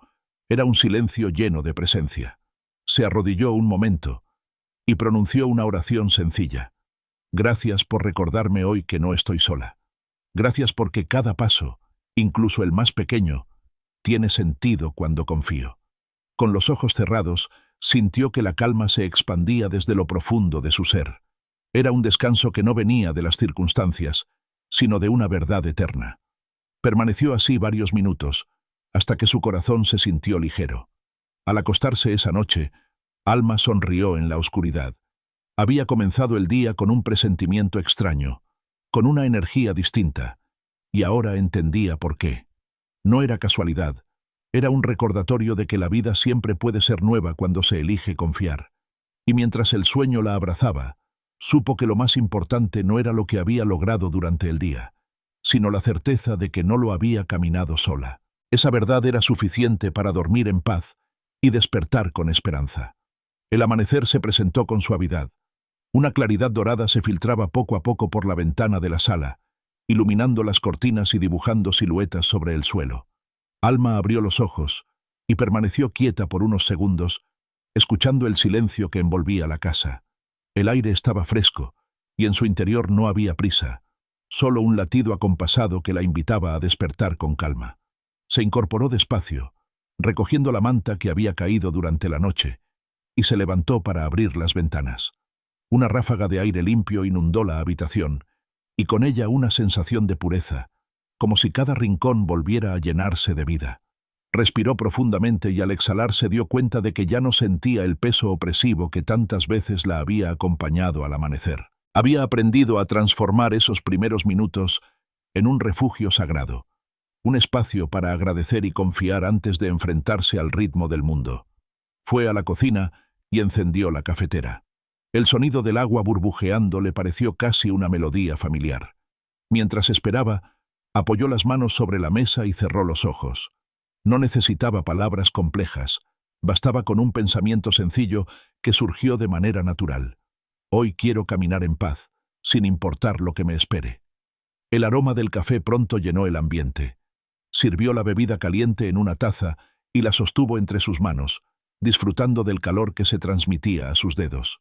Speaker 1: era un silencio lleno de presencia. Se arrodilló un momento y pronunció una oración sencilla. Gracias por recordarme hoy que no estoy sola. Gracias porque cada paso, incluso el más pequeño, tiene sentido cuando confío. Con los ojos cerrados, sintió que la calma se expandía desde lo profundo de su ser. Era un descanso que no venía de las circunstancias, sino de una verdad eterna. Permaneció así varios minutos, hasta que su corazón se sintió ligero. Al acostarse esa noche, Alma sonrió en la oscuridad. Había comenzado el día con un presentimiento extraño, con una energía distinta, y ahora entendía por qué. No era casualidad, era un recordatorio de que la vida siempre puede ser nueva cuando se elige confiar. Y mientras el sueño la abrazaba, supo que lo más importante no era lo que había logrado durante el día, sino la certeza de que no lo había caminado sola. Esa verdad era suficiente para dormir en paz y despertar con esperanza. El amanecer se presentó con suavidad. Una claridad dorada se filtraba poco a poco por la ventana de la sala, iluminando las cortinas y dibujando siluetas sobre el suelo. Alma abrió los ojos y permaneció quieta por unos segundos, escuchando el silencio que envolvía la casa. El aire estaba fresco y en su interior no había prisa, solo un latido acompasado que la invitaba a despertar con calma. Se incorporó despacio, recogiendo la manta que había caído durante la noche, y se levantó para abrir las ventanas. Una ráfaga de aire limpio inundó la habitación, y con ella una sensación de pureza, como si cada rincón volviera a llenarse de vida. Respiró profundamente y al exhalar se dio cuenta de que ya no sentía el peso opresivo que tantas veces la había acompañado al amanecer. Había aprendido a transformar esos primeros minutos en un refugio sagrado, un espacio para agradecer y confiar antes de enfrentarse al ritmo del mundo. Fue a la cocina y encendió la cafetera. El sonido del agua burbujeando le pareció casi una melodía familiar. Mientras esperaba, apoyó las manos sobre la mesa y cerró los ojos. No necesitaba palabras complejas, bastaba con un pensamiento sencillo que surgió de manera natural. Hoy quiero caminar en paz, sin importar lo que me espere. El aroma del café pronto llenó el ambiente. Sirvió la bebida caliente en una taza y la sostuvo entre sus manos, disfrutando del calor que se transmitía a sus dedos.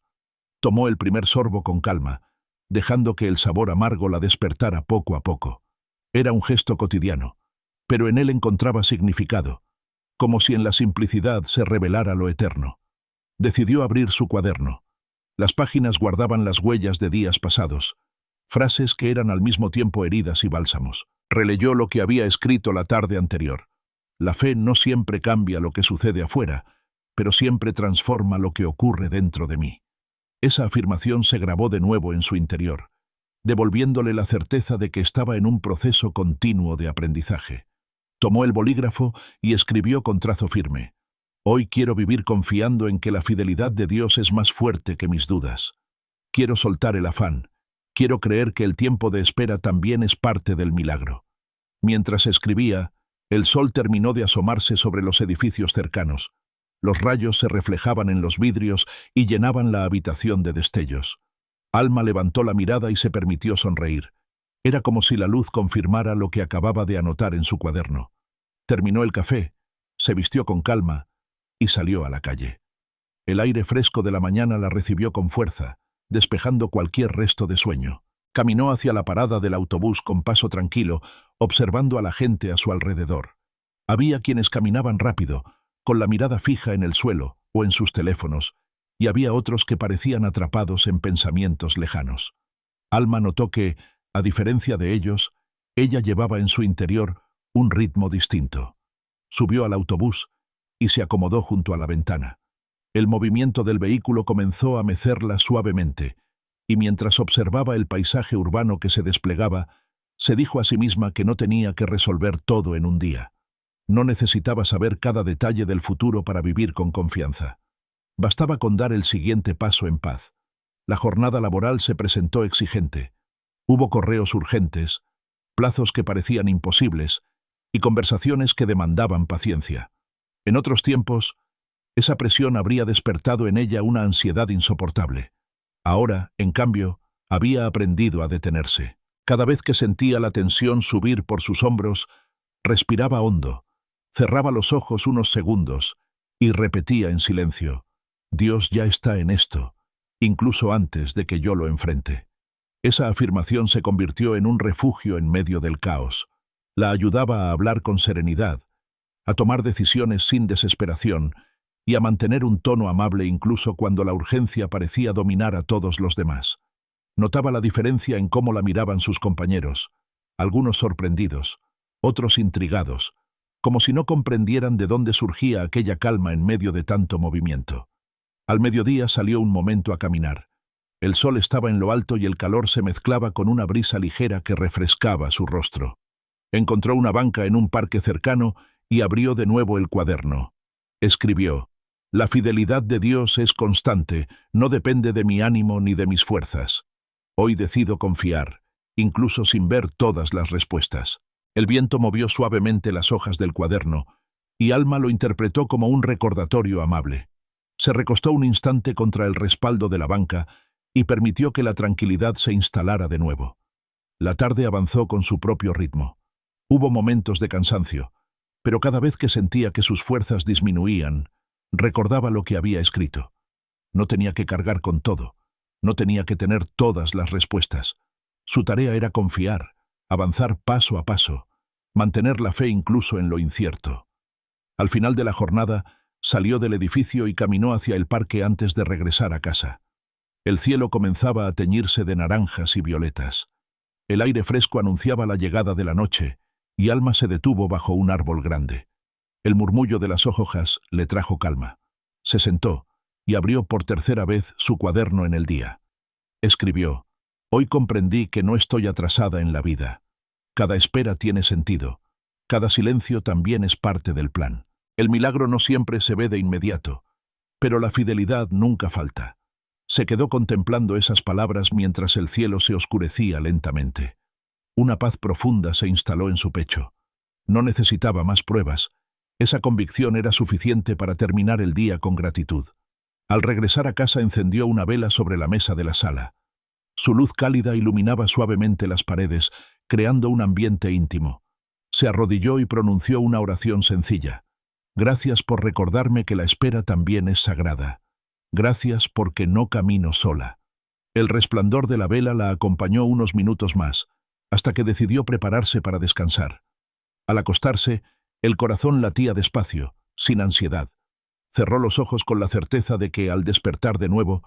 Speaker 1: Tomó el primer sorbo con calma, dejando que el sabor amargo la despertara poco a poco. Era un gesto cotidiano, pero en él encontraba significado, como si en la simplicidad se revelara lo eterno. Decidió abrir su cuaderno. Las páginas guardaban las huellas de días pasados, frases que eran al mismo tiempo heridas y bálsamos. Releyó lo que había escrito la tarde anterior. La fe no siempre cambia lo que sucede afuera, pero siempre transforma lo que ocurre dentro de mí. Esa afirmación se grabó de nuevo en su interior, devolviéndole la certeza de que estaba en un proceso continuo de aprendizaje. Tomó el bolígrafo y escribió con trazo firme: «Hoy quiero vivir confiando en que la fidelidad de Dios es más fuerte que mis dudas. Quiero soltar el afán. Quiero creer que el tiempo de espera también es parte del milagro». Mientras escribía, el sol terminó de asomarse sobre los edificios cercanos. Los rayos se reflejaban en los vidrios y llenaban la habitación de destellos. Alma levantó la mirada y se permitió sonreír. Era como si la luz confirmara lo que acababa de anotar en su cuaderno. Terminó el café, se vistió con calma y salió a la calle. El aire fresco de la mañana la recibió con fuerza, despejando cualquier resto de sueño. Caminó hacia la parada del autobús con paso tranquilo, observando a la gente a su alrededor. Había quienes caminaban rápido, con la mirada fija en el suelo o en sus teléfonos, y había otros que parecían atrapados en pensamientos lejanos. Alma notó que, a diferencia de ellos, ella llevaba en su interior un ritmo distinto. Subió al autobús y se acomodó junto a la ventana. El movimiento del vehículo comenzó a mecerla suavemente, y mientras observaba el paisaje urbano que se desplegaba, se dijo a sí misma que no tenía que resolver todo en un día. No necesitaba saber cada detalle del futuro para vivir con confianza. Bastaba con dar el siguiente paso en paz. La jornada laboral se presentó exigente. Hubo correos urgentes, plazos que parecían imposibles y conversaciones que demandaban paciencia. En otros tiempos, esa presión habría despertado en ella una ansiedad insoportable. Ahora, en cambio, había aprendido a detenerse. Cada vez que sentía la tensión subir por sus hombros, respiraba hondo, cerraba los ojos unos segundos y repetía en silencio: «Dios ya está en esto, incluso antes de que yo lo enfrente». Esa afirmación se convirtió en un refugio en medio del caos. La ayudaba a hablar con serenidad, a tomar decisiones sin desesperación y a mantener un tono amable incluso cuando la urgencia parecía dominar a todos los demás. Notaba la diferencia en cómo la miraban sus compañeros, algunos sorprendidos, otros intrigados, como si no comprendieran de dónde surgía aquella calma en medio de tanto movimiento. Al mediodía salió un momento a caminar. El sol estaba en lo alto y el calor se mezclaba con una brisa ligera que refrescaba su rostro. Encontró una banca en un parque cercano y abrió de nuevo el cuaderno. Escribió: «La fidelidad de Dios es constante, no depende de mi ánimo ni de mis fuerzas. Hoy decido confiar, incluso sin ver todas las respuestas». El viento movió suavemente las hojas del cuaderno, y Alma lo interpretó como un recordatorio amable. Se recostó un instante contra el respaldo de la banca y permitió que la tranquilidad se instalara de nuevo. La tarde avanzó con su propio ritmo. Hubo momentos de cansancio, pero cada vez que sentía que sus fuerzas disminuían, recordaba lo que había escrito. No tenía que cargar con todo, no tenía que tener todas las respuestas. Su tarea era confiar, avanzar paso a paso, mantener la fe incluso en lo incierto. Al final de la jornada, salió del edificio y caminó hacia el parque antes de regresar a casa. El cielo comenzaba a teñirse de naranjas y violetas. El aire fresco anunciaba la llegada de la noche, y Alma se detuvo bajo un árbol grande. El murmullo de las hojas le trajo calma. Se sentó y abrió por tercera vez su cuaderno en el día. Escribió: «Hoy comprendí que no estoy atrasada en la vida. Cada espera tiene sentido. Cada silencio también es parte del plan. El milagro no siempre se ve de inmediato, pero la fidelidad nunca falta». Se quedó contemplando esas palabras mientras el cielo se oscurecía lentamente. Una paz profunda se instaló en su pecho. No necesitaba más pruebas. Esa convicción era suficiente para terminar el día con gratitud. Al regresar a casa encendió una vela sobre la mesa de la sala. Su luz cálida iluminaba suavemente las paredes, creando un ambiente íntimo. Se arrodilló y pronunció una oración sencilla. «Gracias por recordarme que la espera también es sagrada. Gracias porque no camino sola». El resplandor de la vela la acompañó unos minutos más, hasta que decidió prepararse para descansar. Al acostarse, el corazón latía despacio, sin ansiedad. Cerró los ojos con la certeza de que, al despertar de nuevo,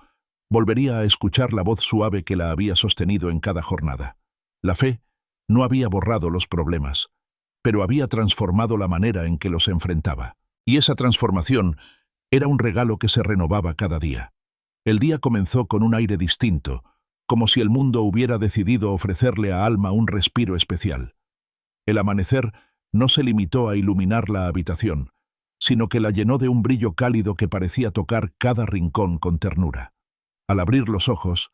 Speaker 1: volvería a escuchar la voz suave que la había sostenido en cada jornada. La fe no había borrado los problemas, pero había transformado la manera en que los enfrentaba. Y esa transformación era un regalo que se renovaba cada día. El día comenzó con un aire distinto, como si el mundo hubiera decidido ofrecerle a Alma un respiro especial. El amanecer no se limitó a iluminar la habitación, sino que la llenó de un brillo cálido que parecía tocar cada rincón con ternura. Al abrir los ojos,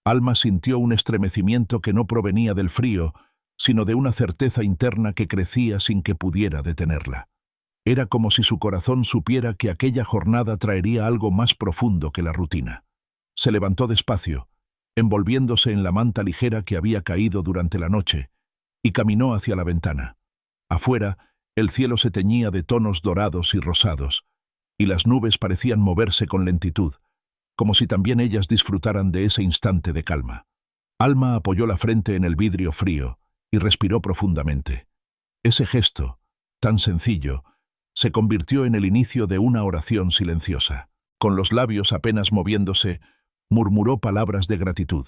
Speaker 1: Alma sintió un estremecimiento que no provenía del frío, sino de una certeza interna que crecía sin que pudiera detenerla. Era como si su corazón supiera que aquella jornada traería algo más profundo que la rutina. Se levantó despacio, envolviéndose en la manta ligera que había caído durante la noche, y caminó hacia la ventana. Afuera, el cielo se teñía de tonos dorados y rosados, y las nubes parecían moverse con lentitud, como si también ellas disfrutaran de ese instante de calma. Alma apoyó la frente en el vidrio frío y respiró profundamente. Ese gesto, tan sencillo, se convirtió en el inicio de una oración silenciosa. Con los labios apenas moviéndose, murmuró palabras de gratitud.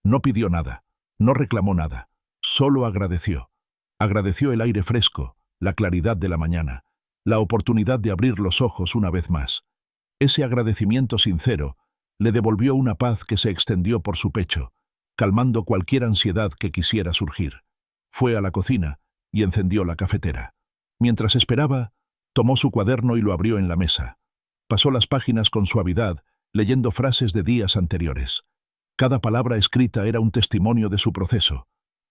Speaker 1: No pidió nada, no reclamó nada, solo agradeció. Agradeció el aire fresco, la claridad de la mañana, la oportunidad de abrir los ojos una vez más. Ese agradecimiento sincero le devolvió una paz que se extendió por su pecho, calmando cualquier ansiedad que quisiera surgir. Fue a la cocina y encendió la cafetera. Mientras esperaba, tomó su cuaderno y lo abrió en la mesa. Pasó las páginas con suavidad, leyendo frases de días anteriores. Cada palabra escrita era un testimonio de su proceso,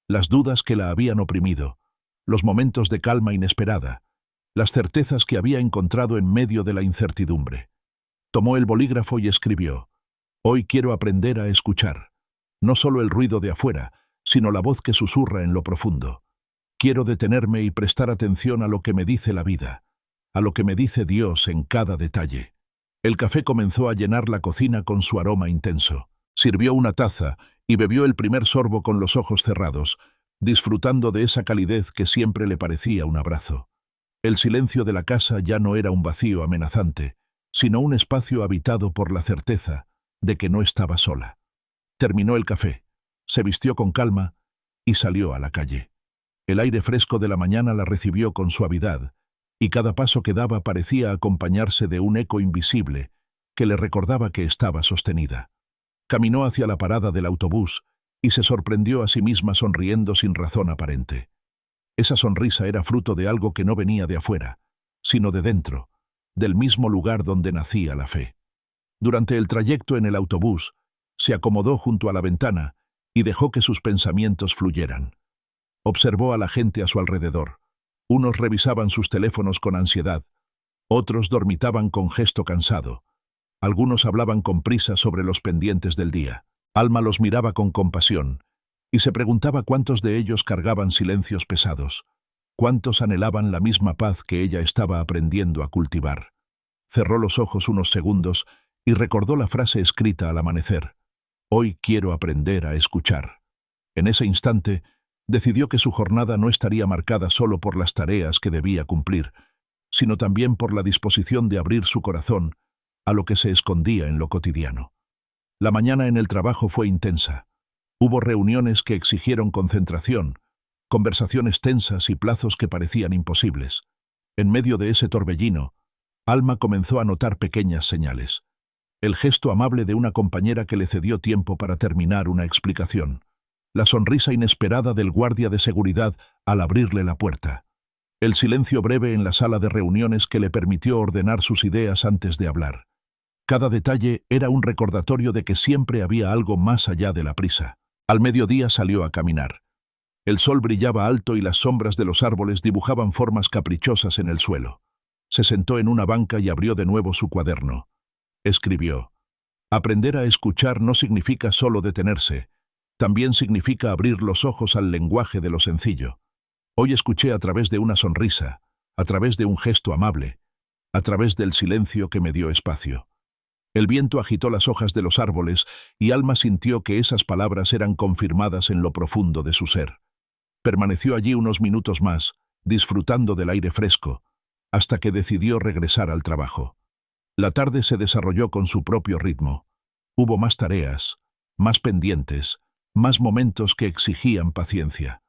Speaker 1: las dudas que la habían oprimido, los momentos de calma inesperada, las certezas que había encontrado en medio de la incertidumbre. Tomó el bolígrafo y escribió: «Hoy quiero aprender a escuchar, no solo el ruido de afuera, sino la voz que susurra en lo profundo. Quiero detenerme y prestar atención a lo que me dice la vida, a lo que me dice Dios en cada detalle». El café comenzó a llenar la cocina con su aroma intenso. Sirvió una taza y bebió el primer sorbo con los ojos cerrados, disfrutando de esa calidez que siempre le parecía un abrazo. El silencio de la casa ya no era un vacío amenazante, sino un espacio habitado por la certeza de que no estaba sola. Terminó el café, se vistió con calma y salió a la calle. El aire fresco de la mañana la recibió con suavidad, y cada paso que daba parecía acompañarse de un eco invisible que le recordaba que estaba sostenida. Caminó hacia la parada del autobús y se sorprendió a sí misma sonriendo sin razón aparente. Esa sonrisa era fruto de algo que no venía de afuera, sino de dentro, del mismo lugar donde nacía la fe. Durante el trayecto en el autobús, se acomodó junto a la ventana y dejó que sus pensamientos fluyeran. Observó a la gente a su alrededor. Unos revisaban sus teléfonos con ansiedad, otros dormitaban con gesto cansado, algunos hablaban con prisa sobre los pendientes del día. Alma los miraba con compasión y se preguntaba cuántos de ellos cargaban silencios pesados, cuántos anhelaban la misma paz que ella estaba aprendiendo a cultivar. Cerró los ojos unos segundos y recordó la frase escrita al amanecer: «Hoy quiero aprender a escuchar». En ese instante, Decidió que su jornada no estaría marcada solo por las tareas que debía cumplir, sino también por la disposición de abrir su corazón a lo que se escondía en lo cotidiano. La mañana en el trabajo fue intensa. Hubo reuniones que exigieron concentración, conversaciones tensas y plazos que parecían imposibles. En medio de ese torbellino, Alma comenzó a notar pequeñas señales. El gesto amable de una compañera que le cedió tiempo para terminar una explicación. La sonrisa inesperada del guardia de seguridad al abrirle la puerta. El silencio breve en la sala de reuniones que le permitió ordenar sus ideas antes de hablar. Cada detalle era un recordatorio de que siempre había algo más allá de la prisa. Al mediodía salió a caminar. El sol brillaba alto y las sombras de los árboles dibujaban formas caprichosas en el suelo. Se sentó en una banca y abrió de nuevo su cuaderno. Escribió: aprender a escuchar no significa solo detenerse, también significa abrir los ojos al lenguaje de lo sencillo. Hoy escuché a través de una sonrisa, a través de un gesto amable, a través del silencio que me dio espacio. El viento agitó las hojas de los árboles y Alma sintió que esas palabras eran confirmadas en lo profundo de su ser. Permaneció allí unos minutos más, disfrutando del aire fresco, hasta que decidió regresar al trabajo. La tarde se desarrolló con su propio ritmo. Hubo más tareas, más pendientes, más momentos que exigían paciencia.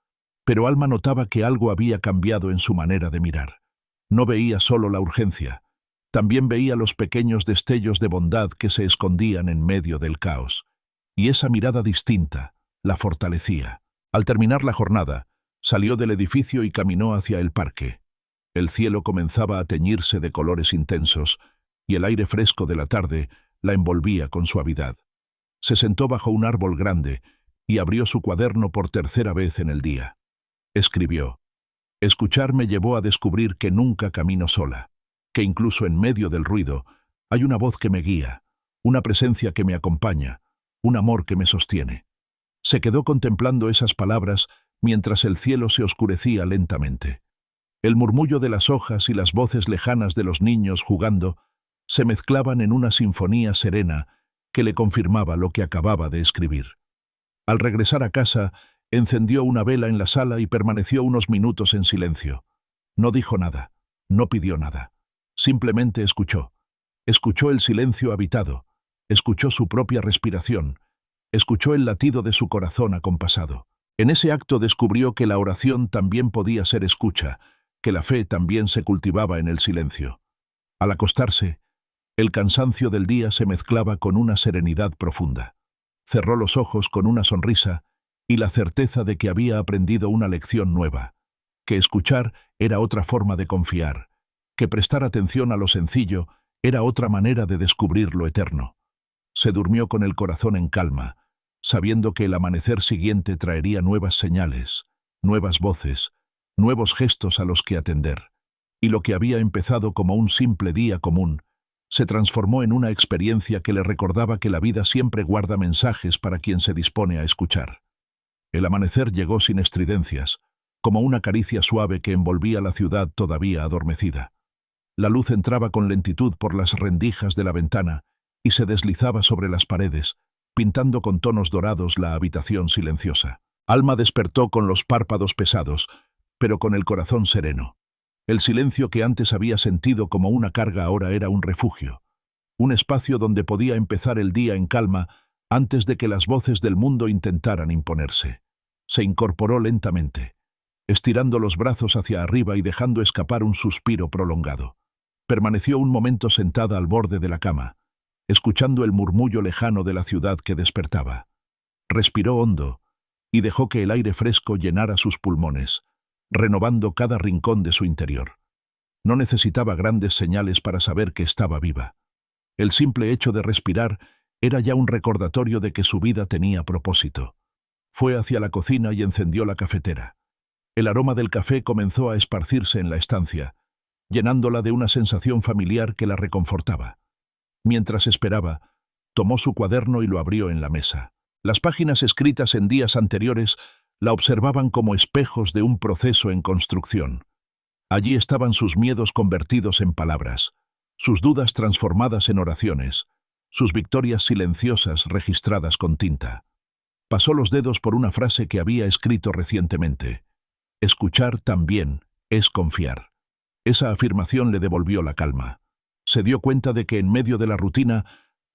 Speaker 1: Pero Alma notaba que algo había cambiado en su manera de mirar. No veía solo la urgencia, también veía los pequeños destellos de bondad que se escondían en medio del caos. Y esa mirada distinta la fortalecía. Al terminar la jornada, salió del edificio y caminó hacia el parque. El cielo comenzaba a teñirse de colores intensos, y el aire fresco de la tarde la envolvía con suavidad. Se sentó bajo un árbol grande y abrió su cuaderno por tercera vez en el día. Escribió: escuchar me llevó a descubrir que nunca camino sola, que incluso en medio del ruido hay una voz que me guía, una presencia que me acompaña, un amor que me sostiene. Se quedó contemplando esas palabras mientras el cielo se oscurecía lentamente. El murmullo de las hojas y las voces lejanas de los niños jugando se mezclaban en una sinfonía serena que le confirmaba lo que acababa de escribir. Al regresar a casa, encendió una vela en la sala y permaneció unos minutos en silencio. No dijo nada, no pidió nada. Simplemente escuchó. Escuchó el silencio habitado, escuchó su propia respiración, escuchó el latido de su corazón acompasado. En ese acto descubrió que la oración también podía ser escucha, que la fe también se cultivaba en el silencio. Al acostarse, el cansancio del día se mezclaba con una serenidad profunda. Cerró los ojos con una sonrisa y la certeza de que había aprendido una lección nueva, que escuchar era otra forma de confiar, que prestar atención a lo sencillo era otra manera de descubrir lo eterno. Se durmió con el corazón en calma, sabiendo que el amanecer siguiente traería nuevas señales, nuevas voces, nuevos gestos a los que atender, y lo que había empezado como un simple día común se transformó en una experiencia que le recordaba que la vida siempre guarda mensajes para quien se dispone a escuchar. El amanecer llegó sin estridencias, como una caricia suave que envolvía la ciudad todavía adormecida. La luz entraba con lentitud por las rendijas de la ventana y se deslizaba sobre las paredes, pintando con tonos dorados la habitación silenciosa. Alma despertó con los párpados pesados, pero con el corazón sereno. El silencio que antes había sentido como una carga ahora era un refugio, un espacio donde podía empezar el día en calma antes de que las voces del mundo intentaran imponerse. Se incorporó lentamente, estirando los brazos hacia arriba y dejando escapar un suspiro prolongado. Permaneció un momento sentada al borde de la cama, escuchando el murmullo lejano de la ciudad que despertaba. Respiró hondo y dejó que el aire fresco llenara sus pulmones, renovando cada rincón de su interior. No necesitaba grandes señales para saber que estaba viva. El simple hecho de respirar era ya un recordatorio de que su vida tenía propósito. Fue hacia la cocina y encendió la cafetera. El aroma del café comenzó a esparcirse en la estancia, llenándola de una sensación familiar que la reconfortaba. Mientras esperaba, tomó su cuaderno y lo abrió en la mesa. Las páginas escritas en días anteriores la observaban como espejos de un proceso en construcción. Allí estaban sus miedos convertidos en palabras, sus dudas transformadas en oraciones, sus victorias silenciosas registradas con tinta. Pasó los dedos por una frase que había escrito recientemente. Escuchar también es confiar. Esa afirmación le devolvió la calma. Se dio cuenta de que en medio de la rutina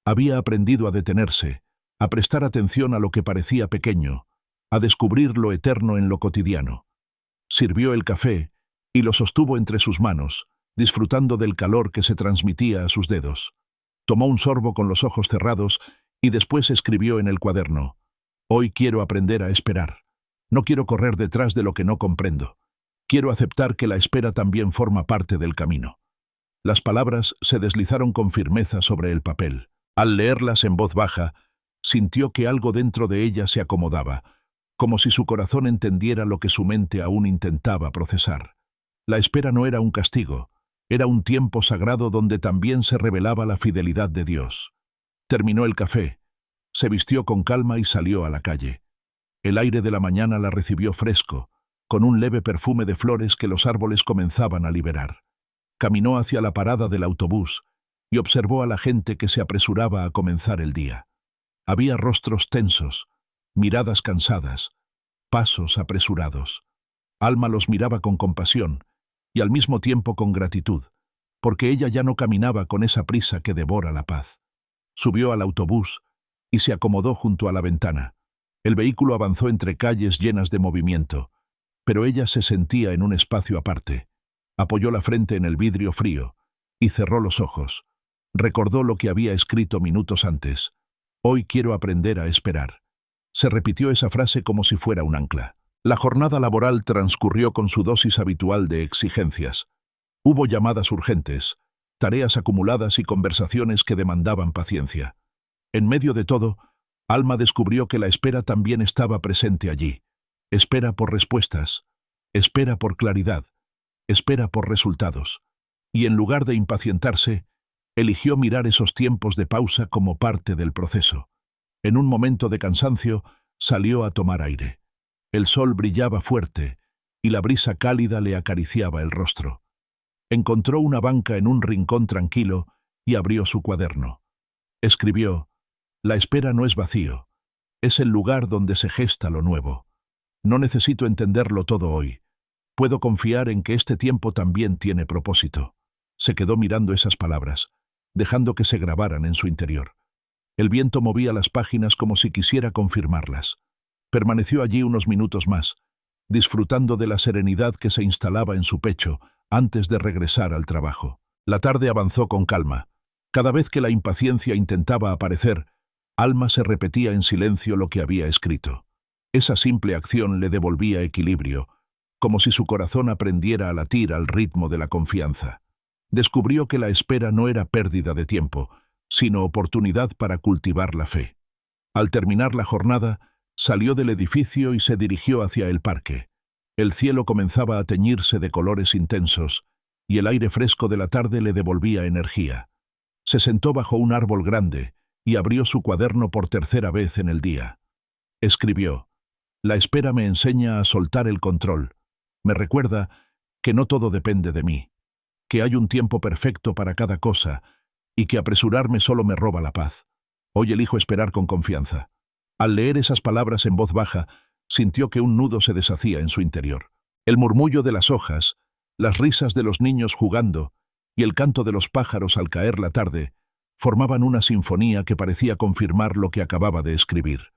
Speaker 1: había aprendido a detenerse, a prestar atención a lo que parecía pequeño, a descubrir lo eterno en lo cotidiano. Sirvió el café y lo sostuvo entre sus manos, disfrutando del calor que se transmitía a sus dedos. Tomó un sorbo con los ojos cerrados y después escribió en el cuaderno: «Hoy quiero aprender a esperar. No quiero correr detrás de lo que no comprendo. Quiero aceptar que la espera también forma parte del camino». Las palabras se deslizaron con firmeza sobre el papel. Al leerlas en voz baja, sintió que algo dentro de ella se acomodaba, como si su corazón entendiera lo que su mente aún intentaba procesar. La espera no era un castigo, era un tiempo sagrado donde también se revelaba la fidelidad de Dios. Terminó el café, se vistió con calma y salió a la calle. El aire de la mañana la recibió fresco, con un leve perfume de flores que los árboles comenzaban a liberar. Caminó hacia la parada del autobús y observó a la gente que se apresuraba a comenzar el día. Había rostros tensos, miradas cansadas, pasos apresurados. Alma los miraba con compasión y al mismo tiempo con gratitud, porque ella ya no caminaba con esa prisa que devora la paz. Subió al autobús y se acomodó junto a la ventana. El vehículo avanzó entre calles llenas de movimiento, pero ella se sentía en un espacio aparte. Apoyó la frente en el vidrio frío y cerró los ojos. Recordó lo que había escrito minutos antes. «Hoy quiero aprender a esperar». Se repitió esa frase como si fuera un ancla. La jornada laboral transcurrió con su dosis habitual de exigencias. Hubo llamadas urgentes, tareas acumuladas y conversaciones que demandaban paciencia. En medio de todo, Alma descubrió que la espera también estaba presente allí. Espera por respuestas, espera por claridad, espera por resultados. Y en lugar de impacientarse, eligió mirar esos tiempos de pausa como parte del proceso. En un momento de cansancio, salió a tomar aire. El sol brillaba fuerte y la brisa cálida le acariciaba el rostro. Encontró una banca en un rincón tranquilo y abrió su cuaderno. Escribió: «La espera no es vacío, es el lugar donde se gesta lo nuevo. No necesito entenderlo todo hoy. Puedo confiar en que este tiempo también tiene propósito». Se quedó mirando esas palabras, dejando que se grabaran en su interior. El viento movía las páginas como si quisiera confirmarlas. Permaneció allí unos minutos más, disfrutando de la serenidad que se instalaba en su pecho antes de regresar al trabajo. La tarde avanzó con calma. Cada vez que la impaciencia intentaba aparecer, Alma se repetía en silencio lo que había escrito. Esa simple acción le devolvía equilibrio, como si su corazón aprendiera a latir al ritmo de la confianza. Descubrió que la espera no era pérdida de tiempo, sino oportunidad para cultivar la fe. Al terminar la jornada, salió del edificio y se dirigió hacia el parque. El cielo comenzaba a teñirse de colores intensos, y el aire fresco de la tarde le devolvía energía. Se sentó bajo un árbol grande y abrió su cuaderno por tercera vez en el día. Escribió: «La espera me enseña a soltar el control. Me recuerda que no todo depende de mí, que hay un tiempo perfecto para cada cosa y que apresurarme solo me roba la paz. Hoy elijo esperar con confianza». Al leer esas palabras en voz baja, sintió que un nudo se deshacía en su interior. El murmullo de las hojas, las risas de los niños jugando y el canto de los pájaros al caer la tarde formaban una sinfonía que parecía confirmar lo que acababa de escribir.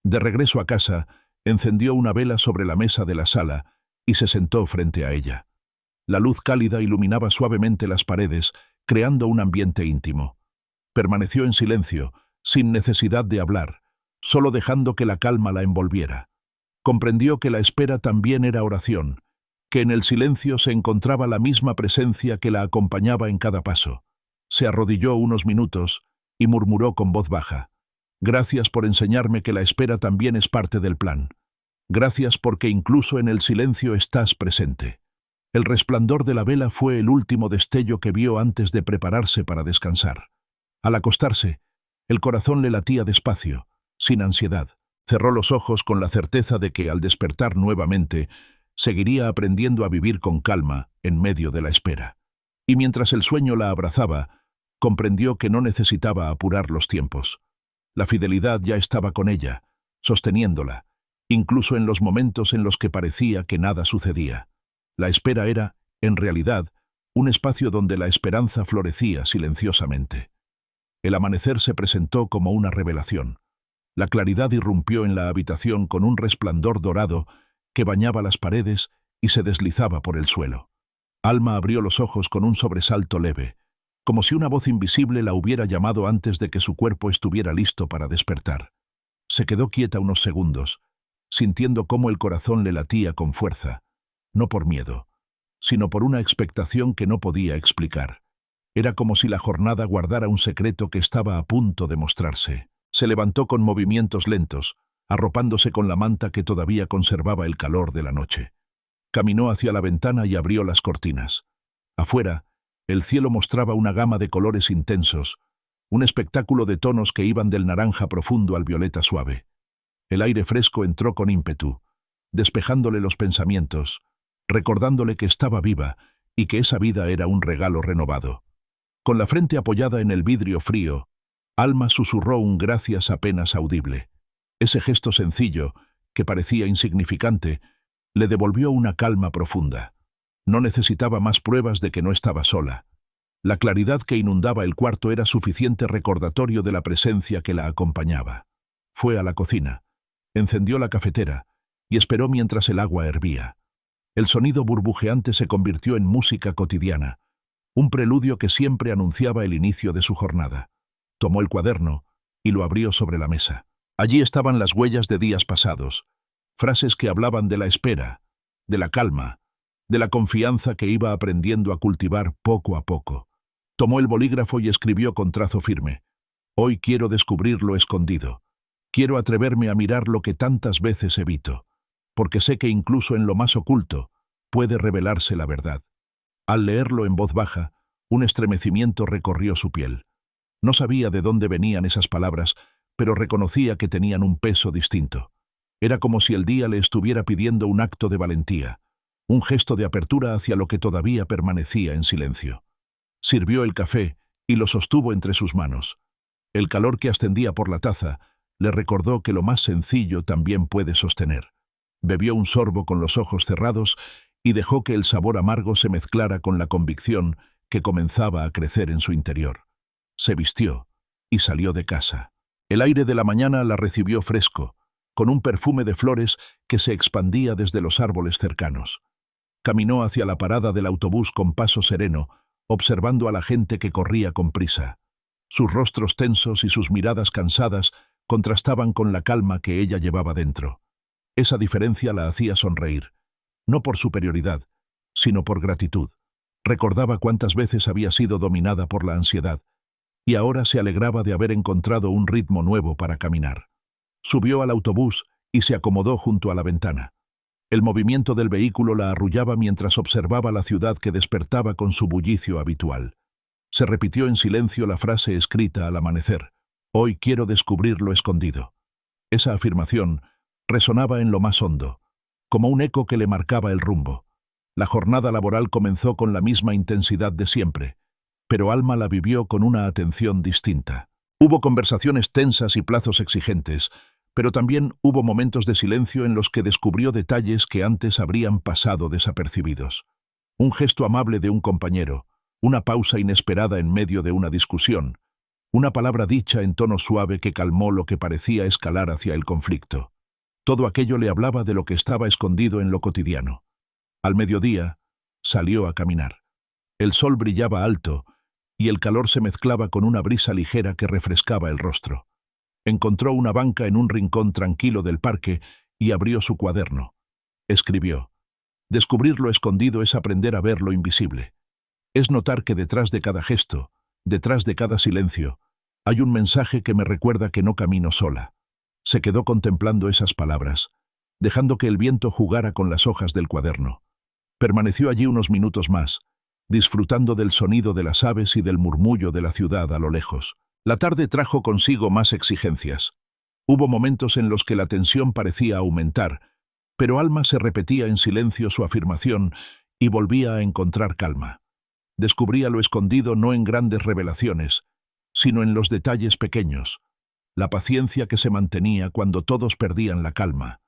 Speaker 1: De regreso a casa, encendió una vela sobre la mesa de la sala y se sentó frente a ella. La luz cálida iluminaba suavemente las paredes, creando un ambiente íntimo. Permaneció en silencio, sin necesidad de hablar, solo dejando que la calma la envolviera. Comprendió que la espera también era oración, que en el silencio se encontraba la misma presencia que la acompañaba en cada paso. Se arrodilló unos minutos y murmuró con voz baja: «Gracias por enseñarme que la espera también es parte del plan. Gracias porque incluso en el silencio estás presente». El resplandor de la vela fue el último destello que vio antes de prepararse para descansar. Al acostarse, el corazón le latía despacio, sin ansiedad. Cerró los ojos con la certeza de que, al despertar nuevamente, seguiría aprendiendo a vivir con calma en medio de la espera. Y mientras el sueño la abrazaba, comprendió que no necesitaba apurar los tiempos. La fidelidad ya estaba con ella, sosteniéndola, incluso en los momentos en los que parecía que nada sucedía. La espera era, en realidad, un espacio donde la esperanza florecía silenciosamente. El amanecer se presentó como una revelación. La claridad irrumpió en la habitación con un resplandor dorado que bañaba las paredes y se deslizaba por el suelo. Alma abrió los ojos con un sobresalto leve, como si una voz invisible la hubiera llamado antes de que su cuerpo estuviera listo para despertar. Se quedó quieta unos segundos, sintiendo cómo el corazón le latía con fuerza, no por miedo, sino por una expectación que no podía explicar. Era como si la jornada guardara un secreto que estaba a punto de mostrarse. Se levantó con movimientos lentos, arropándose con la manta que todavía conservaba el calor de la noche. Caminó hacia la ventana y abrió las cortinas. Afuera, el cielo mostraba una gama de colores intensos, un espectáculo de tonos que iban del naranja profundo al violeta suave. El aire fresco entró con ímpetu, despejándole los pensamientos, recordándole que estaba viva y que esa vida era un regalo renovado. Con la frente apoyada en el vidrio frío, Alma susurró un gracias apenas audible. Ese gesto sencillo, que parecía insignificante, le devolvió una calma profunda. No necesitaba más pruebas de que no estaba sola. La claridad que inundaba el cuarto era suficiente recordatorio de la presencia que la acompañaba. Fue a la cocina, encendió la cafetera y esperó mientras el agua hervía. El sonido burbujeante se convirtió en música cotidiana, un preludio que siempre anunciaba el inicio de su jornada. Tomó el cuaderno y lo abrió sobre la mesa. Allí estaban las huellas de días pasados, frases que hablaban de la espera, de la calma, de la confianza que iba aprendiendo a cultivar poco a poco. Tomó el bolígrafo y escribió con trazo firme: «Hoy quiero descubrir lo escondido. Quiero atreverme a mirar lo que tantas veces evito, porque sé que incluso en lo más oculto puede revelarse la verdad». Al leerlo en voz baja, un estremecimiento recorrió su piel. No sabía de dónde venían esas palabras, pero reconocía que tenían un peso distinto. Era como si el día le estuviera pidiendo un acto de valentía, un gesto de apertura hacia lo que todavía permanecía en silencio. Sirvió el café y lo sostuvo entre sus manos. El calor que ascendía por la taza le recordó que lo más sencillo también puede sostener. Bebió un sorbo con los ojos cerrados y dejó que el sabor amargo se mezclara con la convicción que comenzaba a crecer en su interior. Se vistió y salió de casa. El aire de la mañana la recibió fresco, con un perfume de flores que se expandía desde los árboles cercanos. Caminó hacia la parada del autobús con paso sereno, observando a la gente que corría con prisa. Sus rostros tensos y sus miradas cansadas contrastaban con la calma que ella llevaba dentro. Esa diferencia la hacía sonreír, no por superioridad, sino por gratitud. Recordaba cuántas veces había sido dominada por la ansiedad, y ahora se alegraba de haber encontrado un ritmo nuevo para caminar. Subió al autobús y se acomodó junto a la ventana. El movimiento del vehículo la arrullaba mientras observaba la ciudad que despertaba con su bullicio habitual. Se repitió en silencio la frase escrita al amanecer: «Hoy quiero descubrir lo escondido». Esa afirmación resonaba en lo más hondo, como un eco que le marcaba el rumbo. La jornada laboral comenzó con la misma intensidad de siempre, pero Alma la vivió con una atención distinta. Hubo conversaciones tensas y plazos exigentes, pero también hubo momentos de silencio en los que descubrió detalles que antes habrían pasado desapercibidos. Un gesto amable de un compañero, una pausa inesperada en medio de una discusión, una palabra dicha en tono suave que calmó lo que parecía escalar hacia el conflicto. Todo aquello le hablaba de lo que estaba escondido en lo cotidiano. Al mediodía, salió a caminar. El sol brillaba alto y el calor se mezclaba con una brisa ligera que refrescaba el rostro. Encontró una banca en un rincón tranquilo del parque y abrió su cuaderno. Escribió: «Descubrir lo escondido es aprender a ver lo invisible. Es notar que detrás de cada gesto, detrás de cada silencio, hay un mensaje que me recuerda que no camino sola». Se quedó contemplando esas palabras, dejando que el viento jugara con las hojas del cuaderno. Permaneció allí unos minutos más, disfrutando del sonido de las aves y del murmullo de la ciudad a lo lejos. La tarde trajo consigo más exigencias. Hubo momentos en los que la tensión parecía aumentar, pero Alma se repetía en silencio su afirmación y volvía a encontrar calma. Descubría lo escondido no en grandes revelaciones, sino en los detalles pequeños. la paciencia que se mantenía cuando todos perdían la calma,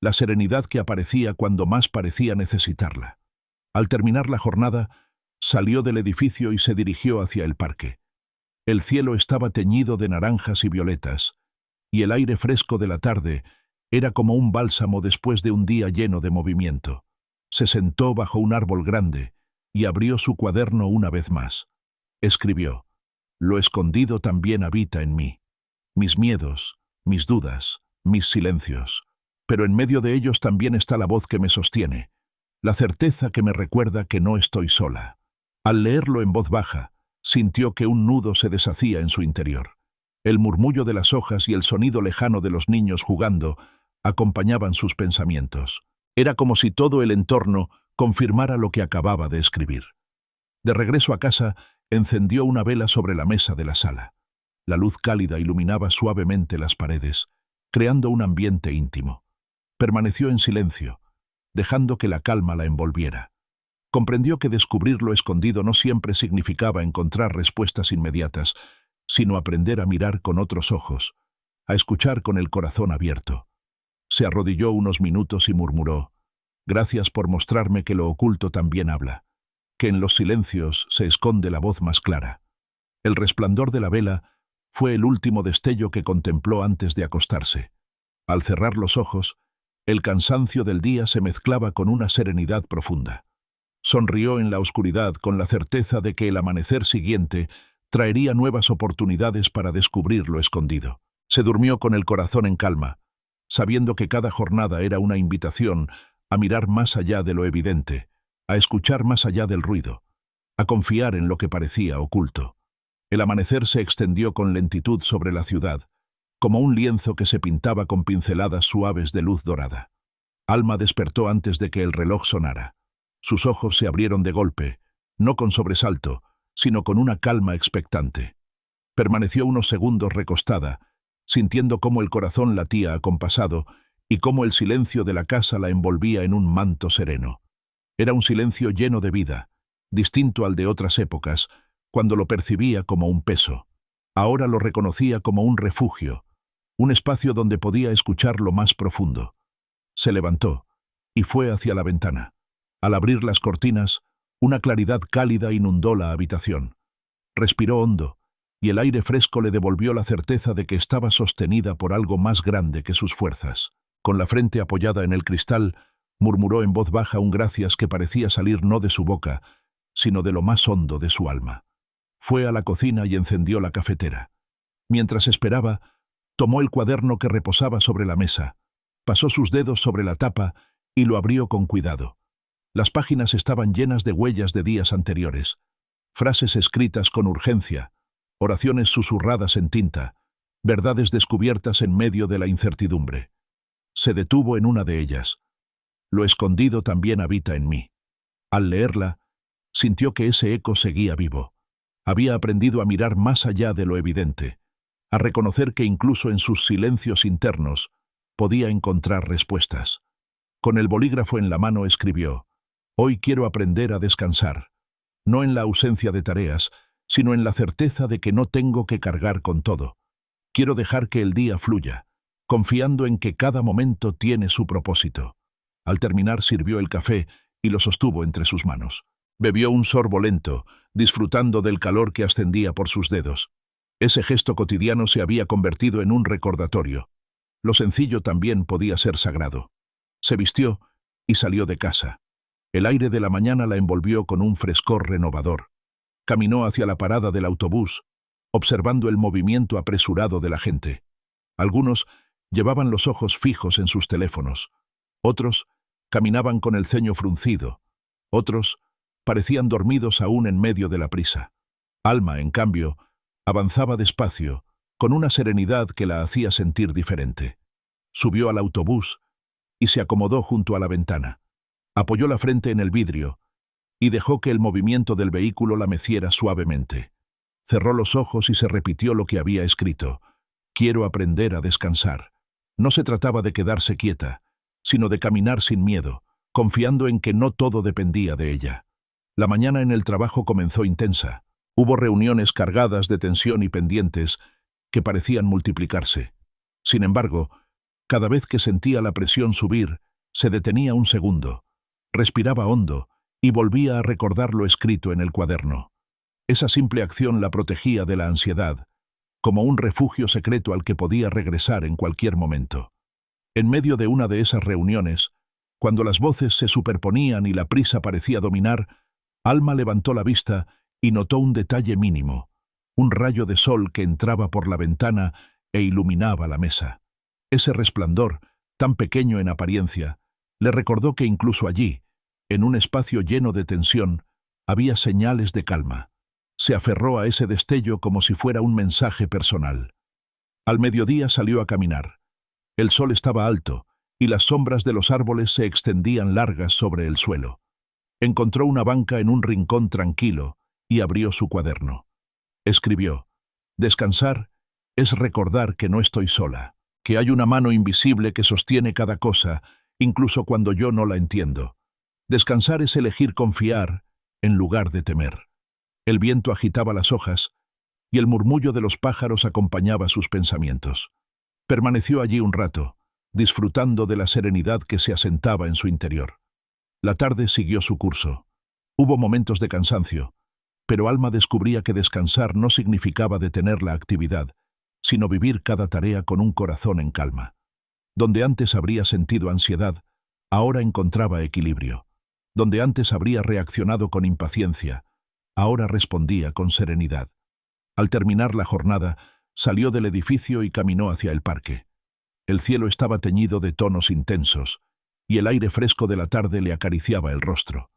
Speaker 1: la serenidad que aparecía cuando más parecía necesitarla. Al terminar la jornada, salió del edificio y se dirigió hacia el parque. El cielo estaba teñido de naranjas y violetas, y el aire fresco de la tarde era como un bálsamo después de un día lleno de movimiento. Se sentó bajo un árbol grande y abrió su cuaderno una vez más. Escribió: «Lo escondido también habita en mí. Mis miedos, mis dudas, mis silencios. Pero en medio de ellos también está la voz que me sostiene, la certeza que me recuerda que no estoy sola». Al leerlo en voz baja, sintió que un nudo se deshacía en su interior. El murmullo de las hojas y el sonido lejano de los niños jugando acompañaban sus pensamientos. Era como si todo el entorno confirmara lo que acababa de escribir. De regreso a casa, encendió una vela sobre la mesa de la sala. La luz cálida iluminaba suavemente las paredes, creando un ambiente íntimo. Permaneció en silencio, dejando que la calma la envolviera. Comprendió que descubrir lo escondido no siempre significaba encontrar respuestas inmediatas, sino aprender a mirar con otros ojos, a escuchar con el corazón abierto. Se arrodilló unos minutos y murmuró: «Gracias por mostrarme que lo oculto también habla, que en los silencios se esconde la voz más clara». El resplandor de la vela fue el último destello que contempló antes de acostarse. Al cerrar los ojos, el cansancio del día se mezclaba con una serenidad profunda. Sonrió en la oscuridad con la certeza de que el amanecer siguiente traería nuevas oportunidades para descubrir lo escondido. Se durmió con el corazón en calma, sabiendo que cada jornada era una invitación a mirar más allá de lo evidente, a escuchar más allá del ruido, a confiar en lo que parecía oculto. El amanecer se extendió con lentitud sobre la ciudad, como un lienzo que se pintaba con pinceladas suaves de luz dorada. Alma despertó antes de que el reloj sonara. Sus ojos se abrieron de golpe, no con sobresalto, sino con una calma expectante. Permaneció unos segundos recostada, sintiendo cómo el corazón latía acompasado y cómo el silencio de la casa la envolvía en un manto sereno. Era un silencio lleno de vida, distinto al de otras épocas, cuando lo percibía como un peso. Ahora lo reconocía como un refugio, un espacio donde podía escuchar lo más profundo. Se levantó y fue hacia la ventana. Al abrir las cortinas, una claridad cálida inundó la habitación. Respiró hondo, y el aire fresco le devolvió la certeza de que estaba sostenida por algo más grande que sus fuerzas. Con la frente apoyada en el cristal, murmuró en voz baja un gracias que parecía salir no de su boca, sino de lo más hondo de su alma. Fue a la cocina y encendió la cafetera. Mientras esperaba, tomó el cuaderno que reposaba sobre la mesa, pasó sus dedos sobre la tapa y lo abrió con cuidado. Las páginas estaban llenas de huellas de días anteriores, frases escritas con urgencia, oraciones susurradas en tinta, verdades descubiertas en medio de la incertidumbre. Se detuvo en una de ellas. «Lo escondido también habita en mí». Al leerla, sintió que ese eco seguía vivo. Había aprendido a mirar más allá de lo evidente, a reconocer que incluso en sus silencios internos podía encontrar respuestas. Con el bolígrafo en la mano escribió: «Hoy quiero aprender a descansar, no en la ausencia de tareas, sino en la certeza de que no tengo que cargar con todo. Quiero dejar que el día fluya, confiando en que cada momento tiene su propósito». Al terminar sirvió el café y lo sostuvo entre sus manos. Bebió un sorbo lento, disfrutando del calor que ascendía por sus dedos. Ese gesto cotidiano se había convertido en un recordatorio. Lo sencillo también podía ser sagrado. Se vistió y salió de casa. El aire de la mañana la envolvió con un frescor renovador. Caminó hacia la parada del autobús, observando el movimiento apresurado de la gente. Algunos llevaban los ojos fijos en sus teléfonos. Otros caminaban con el ceño fruncido. Otros parecían dormidos aún en medio de la prisa. Alma, en cambio, avanzaba despacio, con una serenidad que la hacía sentir diferente. Subió al autobús y se acomodó junto a la ventana. Apoyó la frente en el vidrio y dejó que el movimiento del vehículo la meciera suavemente. Cerró los ojos y se repitió lo que había escrito: «Quiero aprender a descansar». No se trataba de quedarse quieta, sino de caminar sin miedo, confiando en que no todo dependía de ella. La mañana en el trabajo comenzó intensa. Hubo reuniones cargadas de tensión y pendientes, que parecían multiplicarse. Sin embargo, cada vez que sentía la presión subir, se detenía un segundo, respiraba hondo y volvía a recordar lo escrito en el cuaderno. Esa simple acción la protegía de la ansiedad, como un refugio secreto al que podía regresar en cualquier momento. En medio de una de esas reuniones, cuando las voces se superponían y la prisa parecía dominar, Alma levantó la vista y notó un detalle mínimo, un rayo de sol que entraba por la ventana e iluminaba la mesa. Ese resplandor, tan pequeño en apariencia, le recordó que incluso allí, en un espacio lleno de tensión, había señales de calma. Se aferró a ese destello como si fuera un mensaje personal. Al mediodía salió a caminar. El sol estaba alto y las sombras de los árboles se extendían largas sobre el suelo. Encontró una banca en un rincón tranquilo y abrió su cuaderno. Escribió: «Descansar es recordar que no estoy sola, que hay una mano invisible que sostiene cada cosa, incluso cuando yo no la entiendo. Descansar es elegir confiar en lugar de temer». El viento agitaba las hojas y el murmullo de los pájaros acompañaba sus pensamientos. Permaneció allí un rato, disfrutando de la serenidad que se asentaba en su interior. La tarde siguió su curso. Hubo momentos de cansancio, pero Alma descubría que descansar no significaba detener la actividad, sino vivir cada tarea con un corazón en calma. Donde antes habría sentido ansiedad, ahora encontraba equilibrio. Donde antes habría reaccionado con impaciencia, ahora respondía con serenidad. Al terminar la jornada, salió del edificio y caminó hacia el parque. El cielo estaba teñido de tonos intensos, y el aire fresco de la tarde le acariciaba el rostro.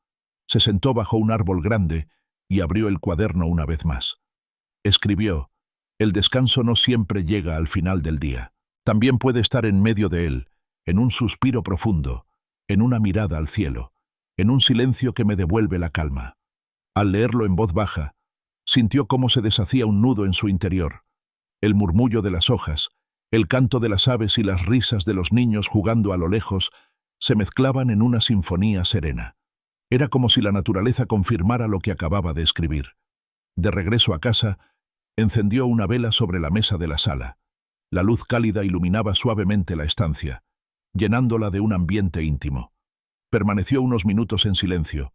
Speaker 1: Se sentó bajo un árbol grande y abrió el cuaderno una vez más. Escribió: «El descanso no siempre llega al final del día. También puede estar en medio de él, en un suspiro profundo, en una mirada al cielo, en un silencio que me devuelve la calma». Al leerlo en voz baja, sintió cómo se deshacía un nudo en su interior. El murmullo de las hojas, el canto de las aves y las risas de los niños jugando a lo lejos se mezclaban en una sinfonía serena. Era como si la naturaleza confirmara lo que acababa de escribir. De regreso a casa, encendió una vela sobre la mesa de la sala. La luz cálida iluminaba suavemente la estancia, llenándola de un ambiente íntimo. Permaneció unos minutos en silencio,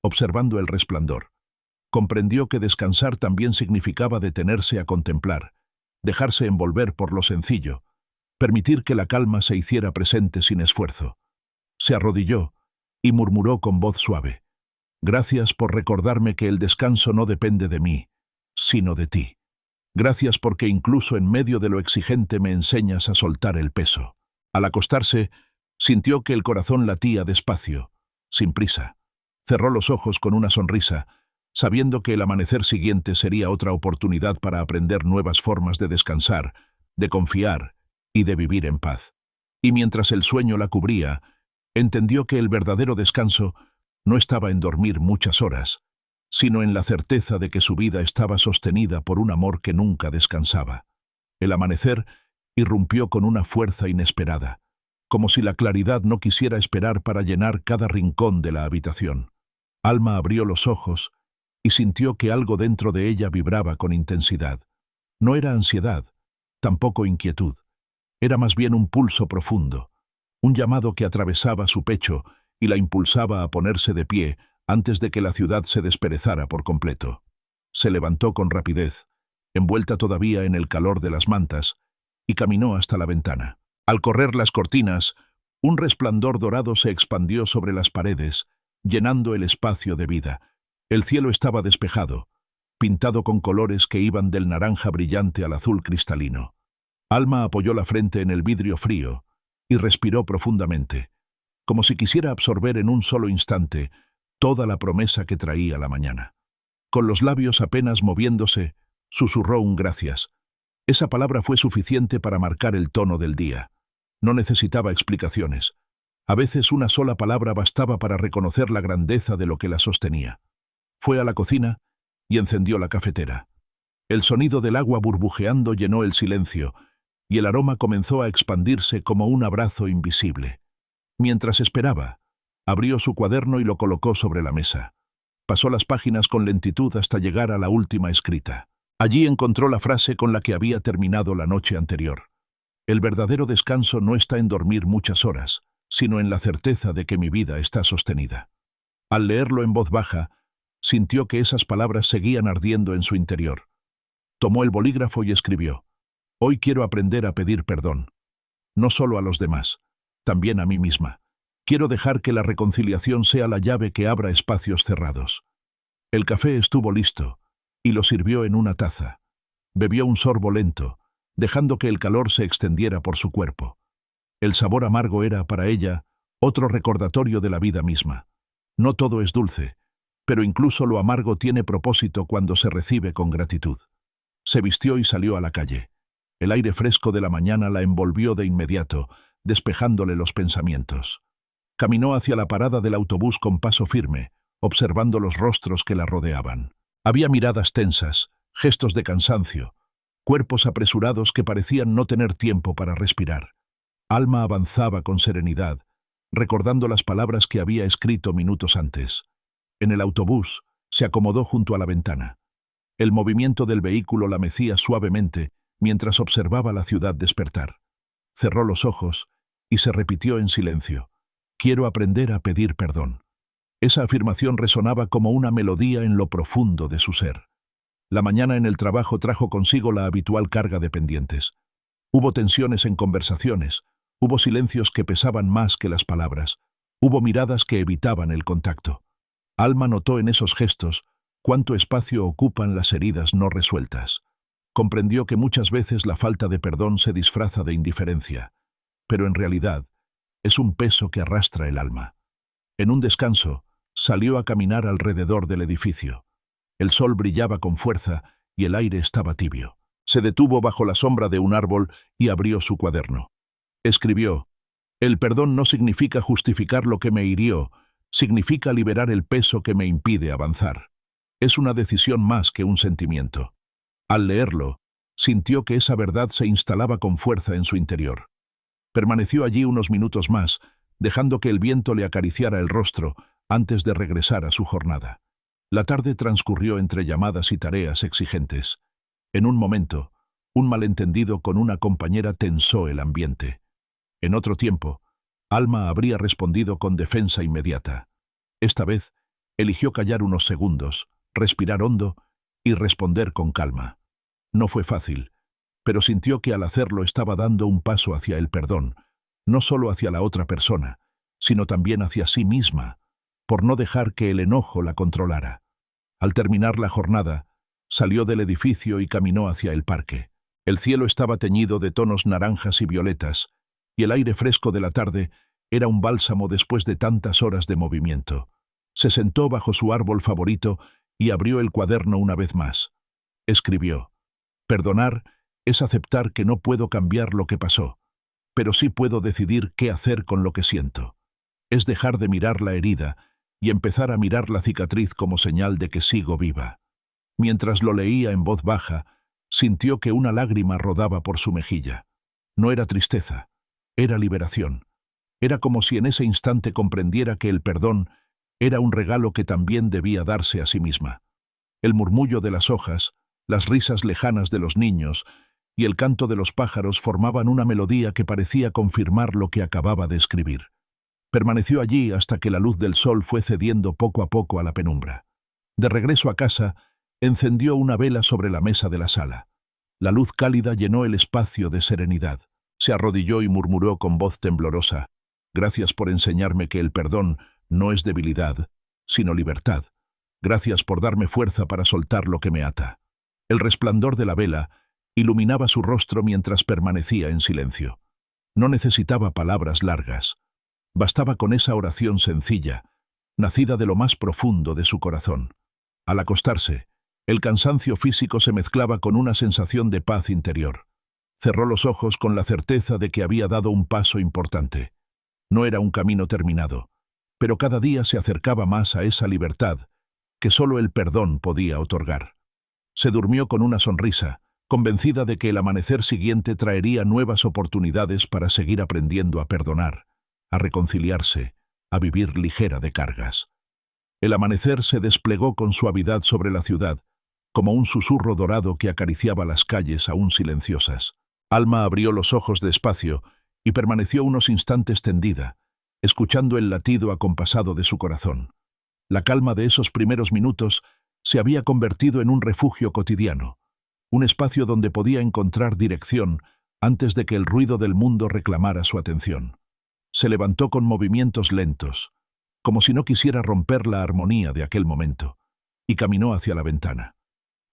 Speaker 1: observando el resplandor. Comprendió que descansar también significaba detenerse a contemplar, dejarse envolver por lo sencillo, permitir que la calma se hiciera presente sin esfuerzo. Se arrodilló y murmuró con voz suave: «Gracias por recordarme que el descanso no depende de mí, sino de ti. Gracias porque incluso en medio de lo exigente me enseñas a soltar el peso». Al acostarse, sintió que el corazón latía despacio, sin prisa. Cerró los ojos con una sonrisa, sabiendo que el amanecer siguiente sería otra oportunidad para aprender nuevas formas de descansar, de confiar y de vivir en paz. Y mientras el sueño la cubría, entendió que el verdadero descanso no estaba en dormir muchas horas, sino en la certeza de que su vida estaba sostenida por un amor que nunca descansaba. El amanecer irrumpió con una fuerza inesperada, como si la claridad no quisiera esperar para llenar cada rincón de la habitación. Alma abrió los ojos y sintió que algo dentro de ella vibraba con intensidad. No era ansiedad, tampoco inquietud. Era más bien un pulso profundo, un llamado que atravesaba su pecho y la impulsaba a ponerse de pie antes de que la ciudad se desperezara por completo. Se levantó con rapidez, envuelta todavía en el calor de las mantas, y caminó hasta la ventana. Al correr las cortinas, un resplandor dorado se expandió sobre las paredes, llenando el espacio de vida. El cielo estaba despejado, pintado con colores que iban del naranja brillante al azul cristalino. Alma apoyó la frente en el vidrio frío y respiró profundamente, como si quisiera absorber en un solo instante toda la promesa que traía la mañana. Con los labios apenas moviéndose, susurró un gracias. Esa palabra fue suficiente para marcar el tono del día. No necesitaba explicaciones. A veces una sola palabra bastaba para reconocer la grandeza de lo que la sostenía. Fue a la cocina y encendió la cafetera. El sonido del agua burbujeando llenó el silencio, y el aroma comenzó a expandirse como un abrazo invisible. Mientras esperaba, abrió su cuaderno y lo colocó sobre la mesa. Pasó las páginas con lentitud hasta llegar a la última escrita. Allí encontró la frase con la que había terminado la noche anterior. El verdadero descanso no está en dormir muchas horas, sino en la certeza de que mi vida está sostenida. Al leerlo en voz baja, sintió que esas palabras seguían ardiendo en su interior. Tomó el bolígrafo y escribió: «Hoy quiero aprender a pedir perdón. No solo a los demás, también a mí misma. Quiero dejar que la reconciliación sea la llave que abra espacios cerrados». El café estuvo listo, y lo sirvió en una taza. Bebió un sorbo lento, dejando que el calor se extendiera por su cuerpo. El sabor amargo era, para ella, otro recordatorio de la vida misma. No todo es dulce, pero incluso lo amargo tiene propósito cuando se recibe con gratitud. Se vistió y salió a la calle. El aire fresco de la mañana la envolvió de inmediato, despejándole los pensamientos. Caminó hacia la parada del autobús con paso firme, observando los rostros que la rodeaban. Había miradas tensas, gestos de cansancio, cuerpos apresurados que parecían no tener tiempo para respirar. Alma avanzaba con serenidad, recordando las palabras que había escrito minutos antes. En el autobús, se acomodó junto a la ventana. El movimiento del vehículo la mecía suavemente mientras observaba la ciudad despertar. Cerró los ojos y se repitió en silencio: «Quiero aprender a pedir perdón». Esa afirmación resonaba como una melodía en lo profundo de su ser. La mañana en el trabajo trajo consigo la habitual carga de pendientes. Hubo tensiones en conversaciones, hubo silencios que pesaban más que las palabras, hubo miradas que evitaban el contacto. Alma notó en esos gestos cuánto espacio ocupan las heridas no resueltas. Comprendió que muchas veces la falta de perdón se disfraza de indiferencia, pero en realidad es un peso que arrastra el alma. En un descanso, salió a caminar alrededor del edificio. El sol brillaba con fuerza y el aire estaba tibio. Se detuvo bajo la sombra de un árbol y abrió su cuaderno. Escribió: «El perdón no significa justificar lo que me hirió, significa liberar el peso que me impide avanzar. Es una decisión más que un sentimiento». Al leerlo, sintió que esa verdad se instalaba con fuerza en su interior. Permaneció allí unos minutos más, dejando que el viento le acariciara el rostro antes de regresar a su jornada. La tarde transcurrió entre llamadas y tareas exigentes. En un momento, un malentendido con una compañera tensó el ambiente. En otro tiempo, Alma habría respondido con defensa inmediata. Esta vez, eligió callar unos segundos, respirar hondo y responder con calma. No fue fácil, pero sintió que al hacerlo estaba dando un paso hacia el perdón, no solo hacia la otra persona, sino también hacia sí misma, por no dejar que el enojo la controlara. Al terminar la jornada, salió del edificio y caminó hacia el parque. El cielo estaba teñido de tonos naranjas y violetas, y el aire fresco de la tarde era un bálsamo después de tantas horas de movimiento. Se sentó bajo su árbol favorito y abrió el cuaderno una vez más. Escribió: «Perdonar es aceptar que no puedo cambiar lo que pasó, pero sí puedo decidir qué hacer con lo que siento. Es dejar de mirar la herida y empezar a mirar la cicatriz como señal de que sigo viva». Mientras lo leía en voz baja, sintió que una lágrima rodaba por su mejilla. No era tristeza, era liberación. Era como si en ese instante comprendiera que el perdón era un regalo que también debía darse a sí misma. El murmullo de las hojas, las risas lejanas de los niños y el canto de los pájaros formaban una melodía que parecía confirmar lo que acababa de escribir. Permaneció allí hasta que la luz del sol fue cediendo poco a poco a la penumbra. De regreso a casa, encendió una vela sobre la mesa de la sala. La luz cálida llenó el espacio de serenidad. Se arrodilló y murmuró con voz temblorosa: «Gracias por enseñarme que el perdón no es debilidad, sino libertad. Gracias por darme fuerza para soltar lo que me ata». El resplandor de la vela iluminaba su rostro mientras permanecía en silencio. No necesitaba palabras largas. Bastaba con esa oración sencilla, nacida de lo más profundo de su corazón. Al acostarse, el cansancio físico se mezclaba con una sensación de paz interior. Cerró los ojos con la certeza de que había dado un paso importante. No era un camino terminado, pero cada día se acercaba más a esa libertad que solo el perdón podía otorgar. Se durmió con una sonrisa, convencida de que el amanecer siguiente traería nuevas oportunidades para seguir aprendiendo a perdonar, a reconciliarse, a vivir ligera de cargas. El amanecer se desplegó con suavidad sobre la ciudad, como un susurro dorado que acariciaba las calles aún silenciosas. Alma abrió los ojos despacio y permaneció unos instantes tendida, escuchando el latido acompasado de su corazón. La calma de esos primeros minutos se había convertido en un refugio cotidiano, un espacio donde podía encontrar dirección antes de que el ruido del mundo reclamara su atención. Se levantó con movimientos lentos, como si no quisiera romper la armonía de aquel momento, y caminó hacia la ventana.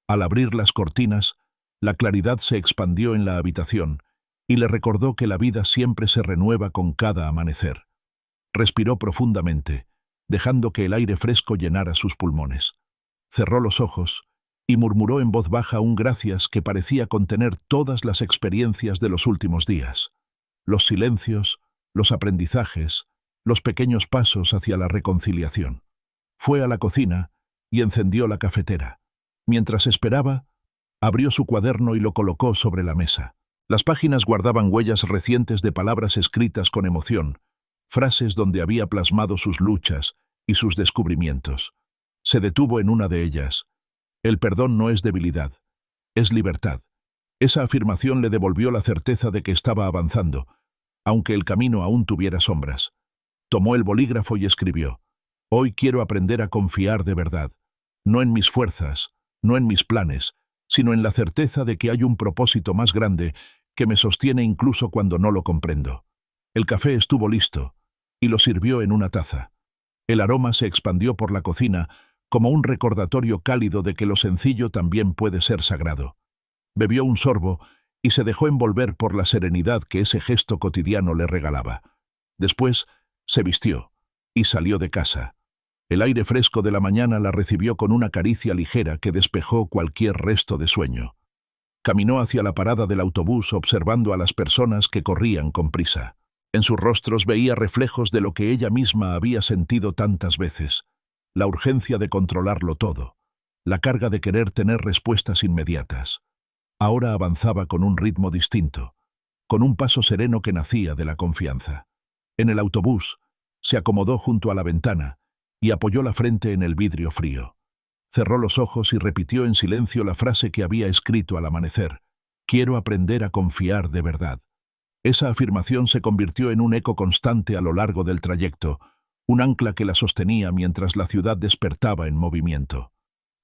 Speaker 1: Al abrir las cortinas, la claridad se expandió en la habitación y le recordó que la vida siempre se renueva con cada amanecer. Respiró profundamente, dejando que el aire fresco llenara sus pulmones. Cerró los ojos y murmuró en voz baja un gracias que parecía contener todas las experiencias de los últimos días. Los silencios, los aprendizajes, los pequeños pasos hacia la reconciliación. Fue a la cocina y encendió la cafetera. Mientras esperaba, abrió su cuaderno y lo colocó sobre la mesa. Las páginas guardaban huellas recientes de palabras escritas con emoción, frases donde había plasmado sus luchas y sus descubrimientos. Se detuvo en una de ellas. El perdón no es debilidad, es libertad. Esa afirmación le devolvió la certeza de que estaba avanzando, aunque el camino aún tuviera sombras. Tomó el bolígrafo y escribió: «Hoy quiero aprender a confiar de verdad, no en mis fuerzas, no en mis planes, sino en la certeza de que hay un propósito más grande que me sostiene incluso cuando no lo comprendo». El café estuvo listo, y lo sirvió en una taza. El aroma se expandió por la cocina como un recordatorio cálido de que lo sencillo también puede ser sagrado. Bebió un sorbo y se dejó envolver por la serenidad que ese gesto cotidiano le regalaba. Después se vistió y salió de casa. El aire fresco de la mañana la recibió con una caricia ligera que despejó cualquier resto de sueño. Caminó hacia la parada del autobús observando a las personas que corrían con prisa. En sus rostros veía reflejos de lo que ella misma había sentido tantas veces: la urgencia de controlarlo todo, la carga de querer tener respuestas inmediatas. Ahora avanzaba con un ritmo distinto, con un paso sereno que nacía de la confianza. En el autobús, se acomodó junto a la ventana y apoyó la frente en el vidrio frío. Cerró los ojos y repitió en silencio la frase que había escrito al amanecer: «Quiero aprender a confiar de verdad». Esa afirmación se convirtió en un eco constante a lo largo del trayecto, un ancla que la sostenía mientras la ciudad despertaba en movimiento.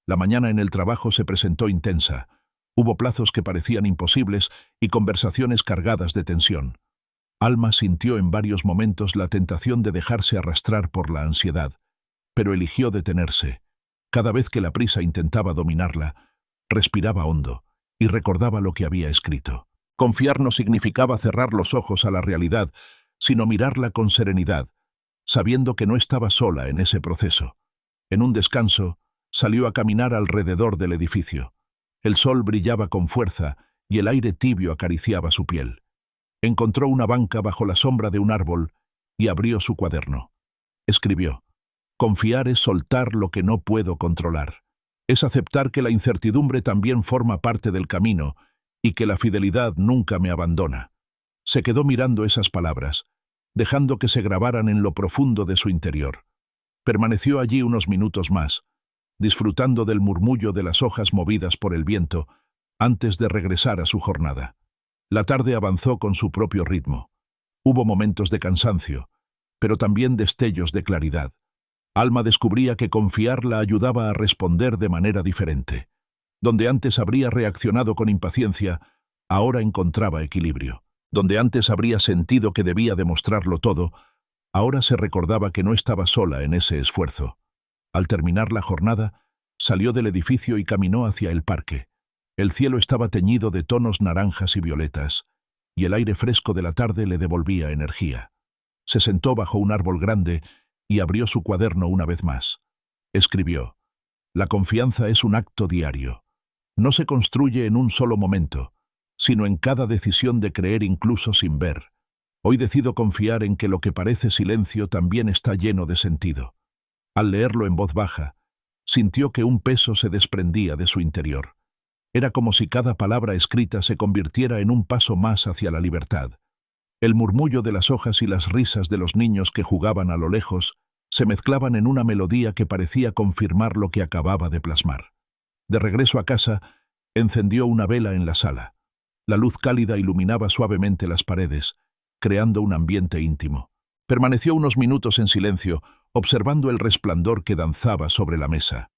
Speaker 1: La mañana en el trabajo se presentó intensa. Hubo plazos que parecían imposibles y conversaciones cargadas de tensión. Alma sintió en varios momentos la tentación de dejarse arrastrar por la ansiedad, pero eligió detenerse. Cada vez que la prisa intentaba dominarla, respiraba hondo y recordaba lo que había escrito. Confiar no significaba cerrar los ojos a la realidad, sino mirarla con serenidad, sabiendo que no estaba sola en ese proceso. En un descanso, salió a caminar alrededor del edificio. El sol brillaba con fuerza y el aire tibio acariciaba su piel. Encontró una banca bajo la sombra de un árbol y abrió su cuaderno. Escribió: «Confiar es soltar lo que no puedo controlar. Es aceptar que la incertidumbre también forma parte del camino y que la fidelidad nunca me abandona». Se quedó mirando esas palabras, dejando que se grabaran en lo profundo de su interior. Permaneció allí unos minutos más, disfrutando del murmullo de las hojas movidas por el viento, antes de regresar a su jornada. La tarde avanzó con su propio ritmo. Hubo momentos de cansancio, pero también destellos de claridad. Alma descubría que confiar la ayudaba a responder de manera diferente. Donde antes habría reaccionado con impaciencia, ahora encontraba equilibrio. Donde antes habría sentido que debía demostrarlo todo, ahora se recordaba que no estaba sola en ese esfuerzo. Al terminar la jornada, salió del edificio y caminó hacia el parque. El cielo estaba teñido de tonos naranjas y violetas, y el aire fresco de la tarde le devolvía energía. Se sentó bajo un árbol grande y abrió su cuaderno una vez más. Escribió: «La confianza es un acto diario. No se construye en un solo momento, sino en cada decisión de creer incluso sin ver. Hoy decido confiar en que lo que parece silencio también está lleno de sentido». Al leerlo en voz baja, sintió que un peso se desprendía de su interior. Era como si cada palabra escrita se convirtiera en un paso más hacia la libertad. El murmullo de las hojas y las risas de los niños que jugaban a lo lejos se mezclaban en una melodía que parecía confirmar lo que acababa de plasmar. De regreso a casa, encendió una vela en la sala. La luz cálida iluminaba suavemente las paredes, creando un ambiente íntimo. Permaneció unos minutos en silencio, observando el resplandor que danzaba sobre la mesa.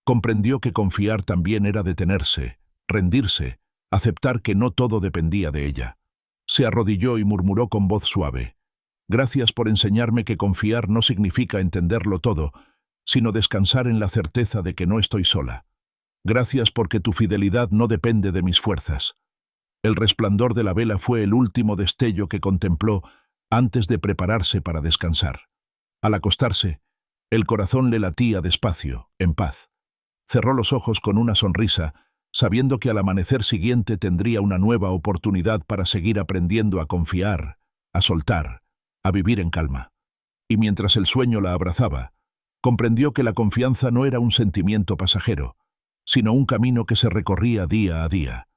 Speaker 1: Comprendió que confiar también era detenerse, rendirse, aceptar que no todo dependía de ella. Se arrodilló y murmuró con voz suave: «Gracias por enseñarme que confiar no significa entenderlo todo, sino descansar en la certeza de que no estoy sola. Gracias porque tu fidelidad no depende de mis fuerzas». El resplandor de la vela fue el último destello que contempló antes de prepararse para descansar. Al acostarse, el corazón le latía despacio, en paz. Cerró los ojos con una sonrisa, sabiendo que al amanecer siguiente tendría una nueva oportunidad para seguir aprendiendo a confiar, a soltar, a vivir en calma. Y mientras el sueño la abrazaba, comprendió que la confianza no era un sentimiento pasajero, sino un camino que se recorría día a día,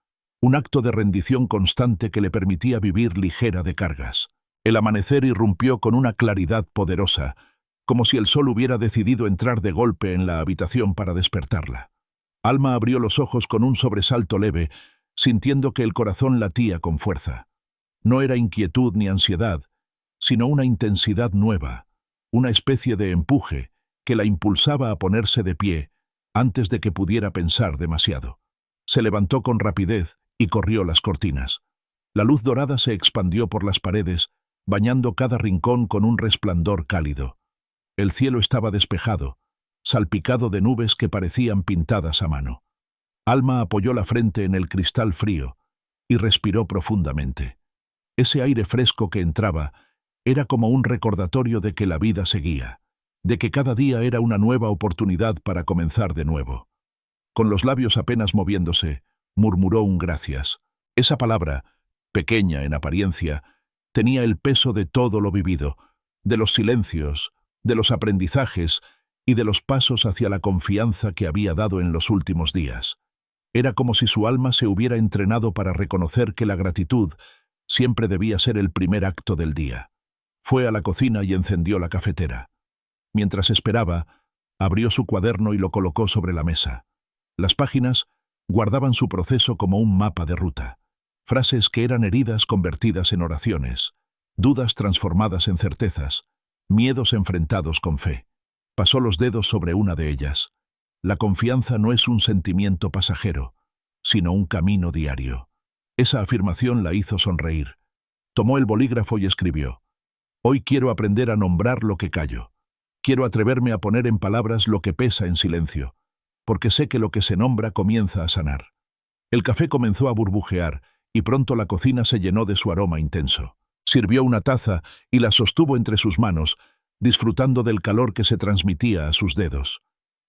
Speaker 1: un acto de rendición constante que le permitía vivir ligera de cargas. El amanecer irrumpió con una claridad poderosa, como si el sol hubiera decidido entrar de golpe en la habitación para despertarla. Alma abrió los ojos con un sobresalto leve, sintiendo que el corazón latía con fuerza. No era inquietud ni ansiedad, sino una intensidad nueva, una especie de empuje que la impulsaba a ponerse de pie antes de que pudiera pensar demasiado. Se levantó con rapidez y corrió las cortinas. La luz dorada se expandió por las paredes, bañando cada rincón con un resplandor cálido. El cielo estaba despejado, salpicado de nubes que parecían pintadas a mano. Alma apoyó la frente en el cristal frío y respiró profundamente. Ese aire fresco que entraba era como un recordatorio de que la vida seguía, de que cada día era una nueva oportunidad para comenzar de nuevo. Con los labios apenas moviéndose, murmuró un gracias. Esa palabra, pequeña en apariencia, tenía el peso de todo lo vivido, de los silencios, de los aprendizajes y de los pasos hacia la confianza que había dado en los últimos días. Era como si su alma se hubiera entrenado para reconocer que la gratitud siempre debía ser el primer acto del día. Fue a la cocina y encendió la cafetera. Mientras esperaba, abrió su cuaderno y lo colocó sobre la mesa. Las páginas guardaban su proceso como un mapa de ruta. Frases que eran heridas convertidas en oraciones, dudas transformadas en certezas, miedos enfrentados con fe. Pasó los dedos sobre una de ellas. La confianza no es un sentimiento pasajero, sino un camino diario. Esa afirmación la hizo sonreír. Tomó el bolígrafo y escribió: «Hoy quiero aprender a nombrar lo que callo. Quiero atreverme a poner en palabras lo que pesa en silencio, porque sé que lo que se nombra comienza a sanar». El café comenzó a burbujear, y pronto la cocina se llenó de su aroma intenso. Sirvió una taza y la sostuvo entre sus manos, disfrutando del calor que se transmitía a sus dedos.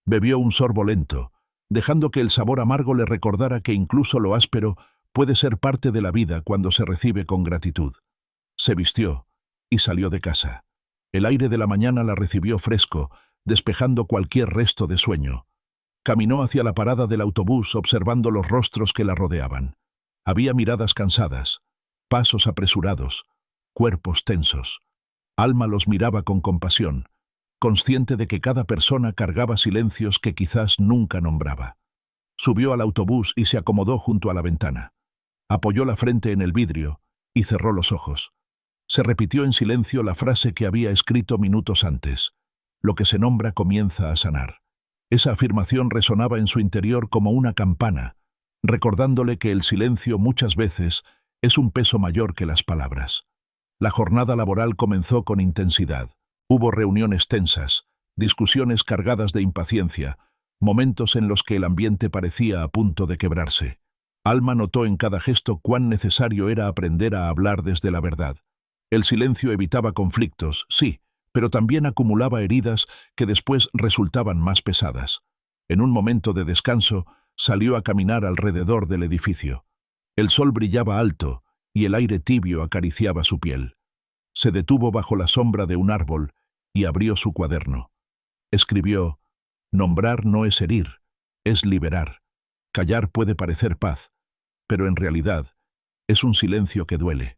Speaker 1: Bebió un sorbo lento, dejando que el sabor amargo le recordara que incluso lo áspero puede ser parte de la vida cuando se recibe con gratitud. Se vistió y salió de casa. El aire de la mañana la recibió fresco, despejando cualquier resto de sueño. Caminó hacia la parada del autobús observando los rostros que la rodeaban. Había miradas cansadas, pasos apresurados, cuerpos tensos. Alma los miraba con compasión, consciente de que cada persona cargaba silencios que quizás nunca nombraba. Subió al autobús y se acomodó junto a la ventana. Apoyó la frente en el vidrio y cerró los ojos. Se repitió en silencio la frase que había escrito minutos antes: «Lo que se nombra comienza a sanar». Esa afirmación resonaba en su interior como una campana, recordándole que el silencio muchas veces es un peso mayor que las palabras. La jornada laboral comenzó con intensidad. Hubo reuniones tensas, discusiones cargadas de impaciencia, momentos en los que el ambiente parecía a punto de quebrarse. Alma notó en cada gesto cuán necesario era aprender a hablar desde la verdad. El silencio evitaba conflictos, sí, pero también acumulaba heridas que después resultaban más pesadas. En un momento de descanso, salió a caminar alrededor del edificio. El sol brillaba alto y el aire tibio acariciaba su piel. Se detuvo bajo la sombra de un árbol y abrió su cuaderno. Escribió: «Nombrar no es herir, es liberar. Callar puede parecer paz, pero en realidad es un silencio que duele.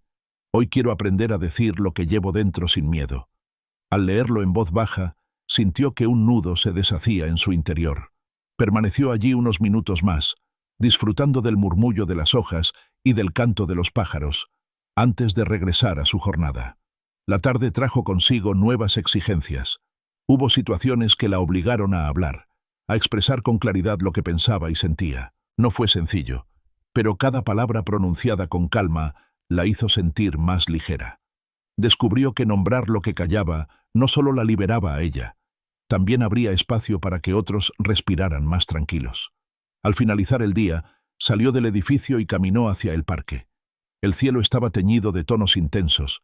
Speaker 1: Hoy quiero aprender a decir lo que llevo dentro sin miedo». Al leerlo en voz baja, sintió que un nudo se deshacía en su interior. Permaneció allí unos minutos más, disfrutando del murmullo de las hojas y del canto de los pájaros, antes de regresar a su jornada. La tarde trajo consigo nuevas exigencias. Hubo situaciones que la obligaron a hablar, a expresar con claridad lo que pensaba y sentía. No fue sencillo, pero cada palabra pronunciada con calma la hizo sentir más ligera. Descubrió que nombrar lo que callaba no solo la liberaba a ella, también habría espacio para que otros respiraran más tranquilos. Al finalizar el día, salió del edificio y caminó hacia el parque. El cielo estaba teñido de tonos intensos,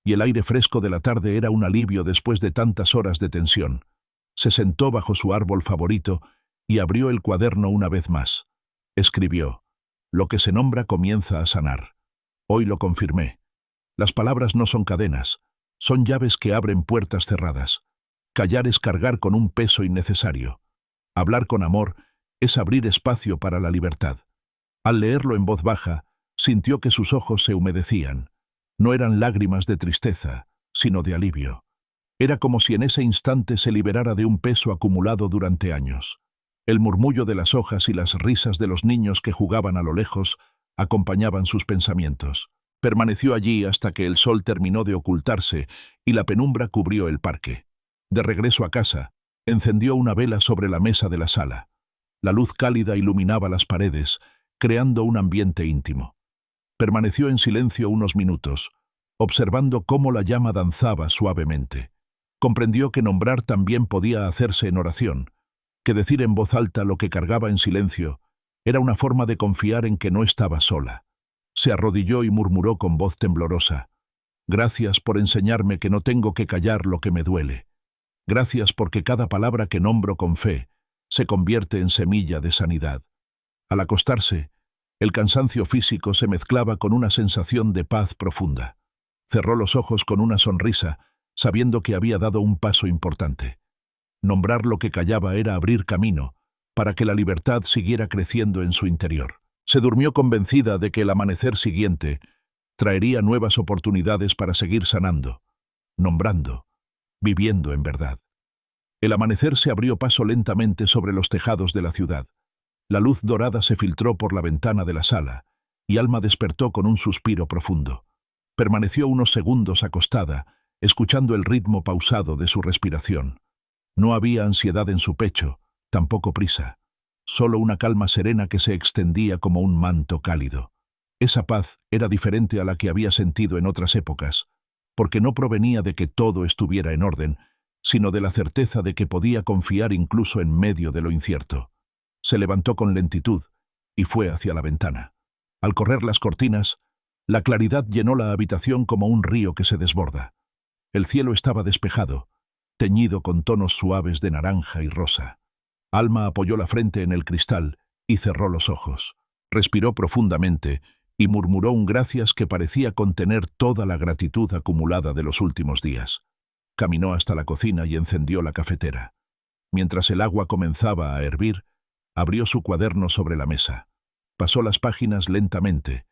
Speaker 1: y el aire fresco de la tarde era un alivio después de tantas horas de tensión. Se sentó bajo su árbol favorito y abrió el cuaderno una vez más. Escribió: «Lo que se nombra comienza a sanar. Hoy lo confirmé. Las palabras no son cadenas, son llaves que abren puertas cerradas. Callar es cargar con un peso innecesario. Hablar con amor es abrir espacio para la libertad». Al leerlo en voz baja, sintió que sus ojos se humedecían. No eran lágrimas de tristeza, sino de alivio. Era como si en ese instante se liberara de un peso acumulado durante años. El murmullo de las hojas y las risas de los niños que jugaban a lo lejos acompañaban sus pensamientos. Permaneció allí hasta que el sol terminó de ocultarse y la penumbra cubrió el parque. De regreso a casa, encendió una vela sobre la mesa de la sala. La luz cálida iluminaba las paredes, creando un ambiente íntimo. Permaneció en silencio unos minutos, observando cómo la llama danzaba suavemente. Comprendió que nombrar también podía hacerse en oración, que decir en voz alta lo que cargaba en silencio era una forma de confiar en que no estaba sola. Se arrodilló y murmuró con voz temblorosa: «Gracias por enseñarme que no tengo que callar lo que me duele. Gracias porque cada palabra que nombro con fe se convierte en semilla de sanidad». Al acostarse, el cansancio físico se mezclaba con una sensación de paz profunda. Cerró los ojos con una sonrisa, sabiendo que había dado un paso importante. Nombrar lo que callaba era abrir camino para que la libertad siguiera creciendo en su interior. Se durmió convencida de que el amanecer siguiente traería nuevas oportunidades para seguir sanando, nombrando, viviendo en verdad. El amanecer se abrió paso lentamente sobre los tejados de la ciudad. La luz dorada se filtró por la ventana de la sala, y Alma despertó con un suspiro profundo. Permaneció unos segundos acostada, escuchando el ritmo pausado de su respiración. No había ansiedad en su pecho, tampoco prisa, solo una calma serena que se extendía como un manto cálido. Esa paz era diferente a la que había sentido en otras épocas, porque no provenía de que todo estuviera en orden, sino de la certeza de que podía confiar incluso en medio de lo incierto. Se levantó con lentitud y fue hacia la ventana. Al correr las cortinas, la claridad llenó la habitación como un río que se desborda. El cielo estaba despejado, teñido con tonos suaves de naranja y rosa. Alma apoyó la frente en el cristal y cerró los ojos. Respiró profundamente y murmuró un gracias que parecía contener toda la gratitud acumulada de los últimos días. Caminó hasta la cocina y encendió la cafetera. Mientras el agua comenzaba a hervir, abrió su cuaderno sobre la mesa. Pasó las páginas lentamente,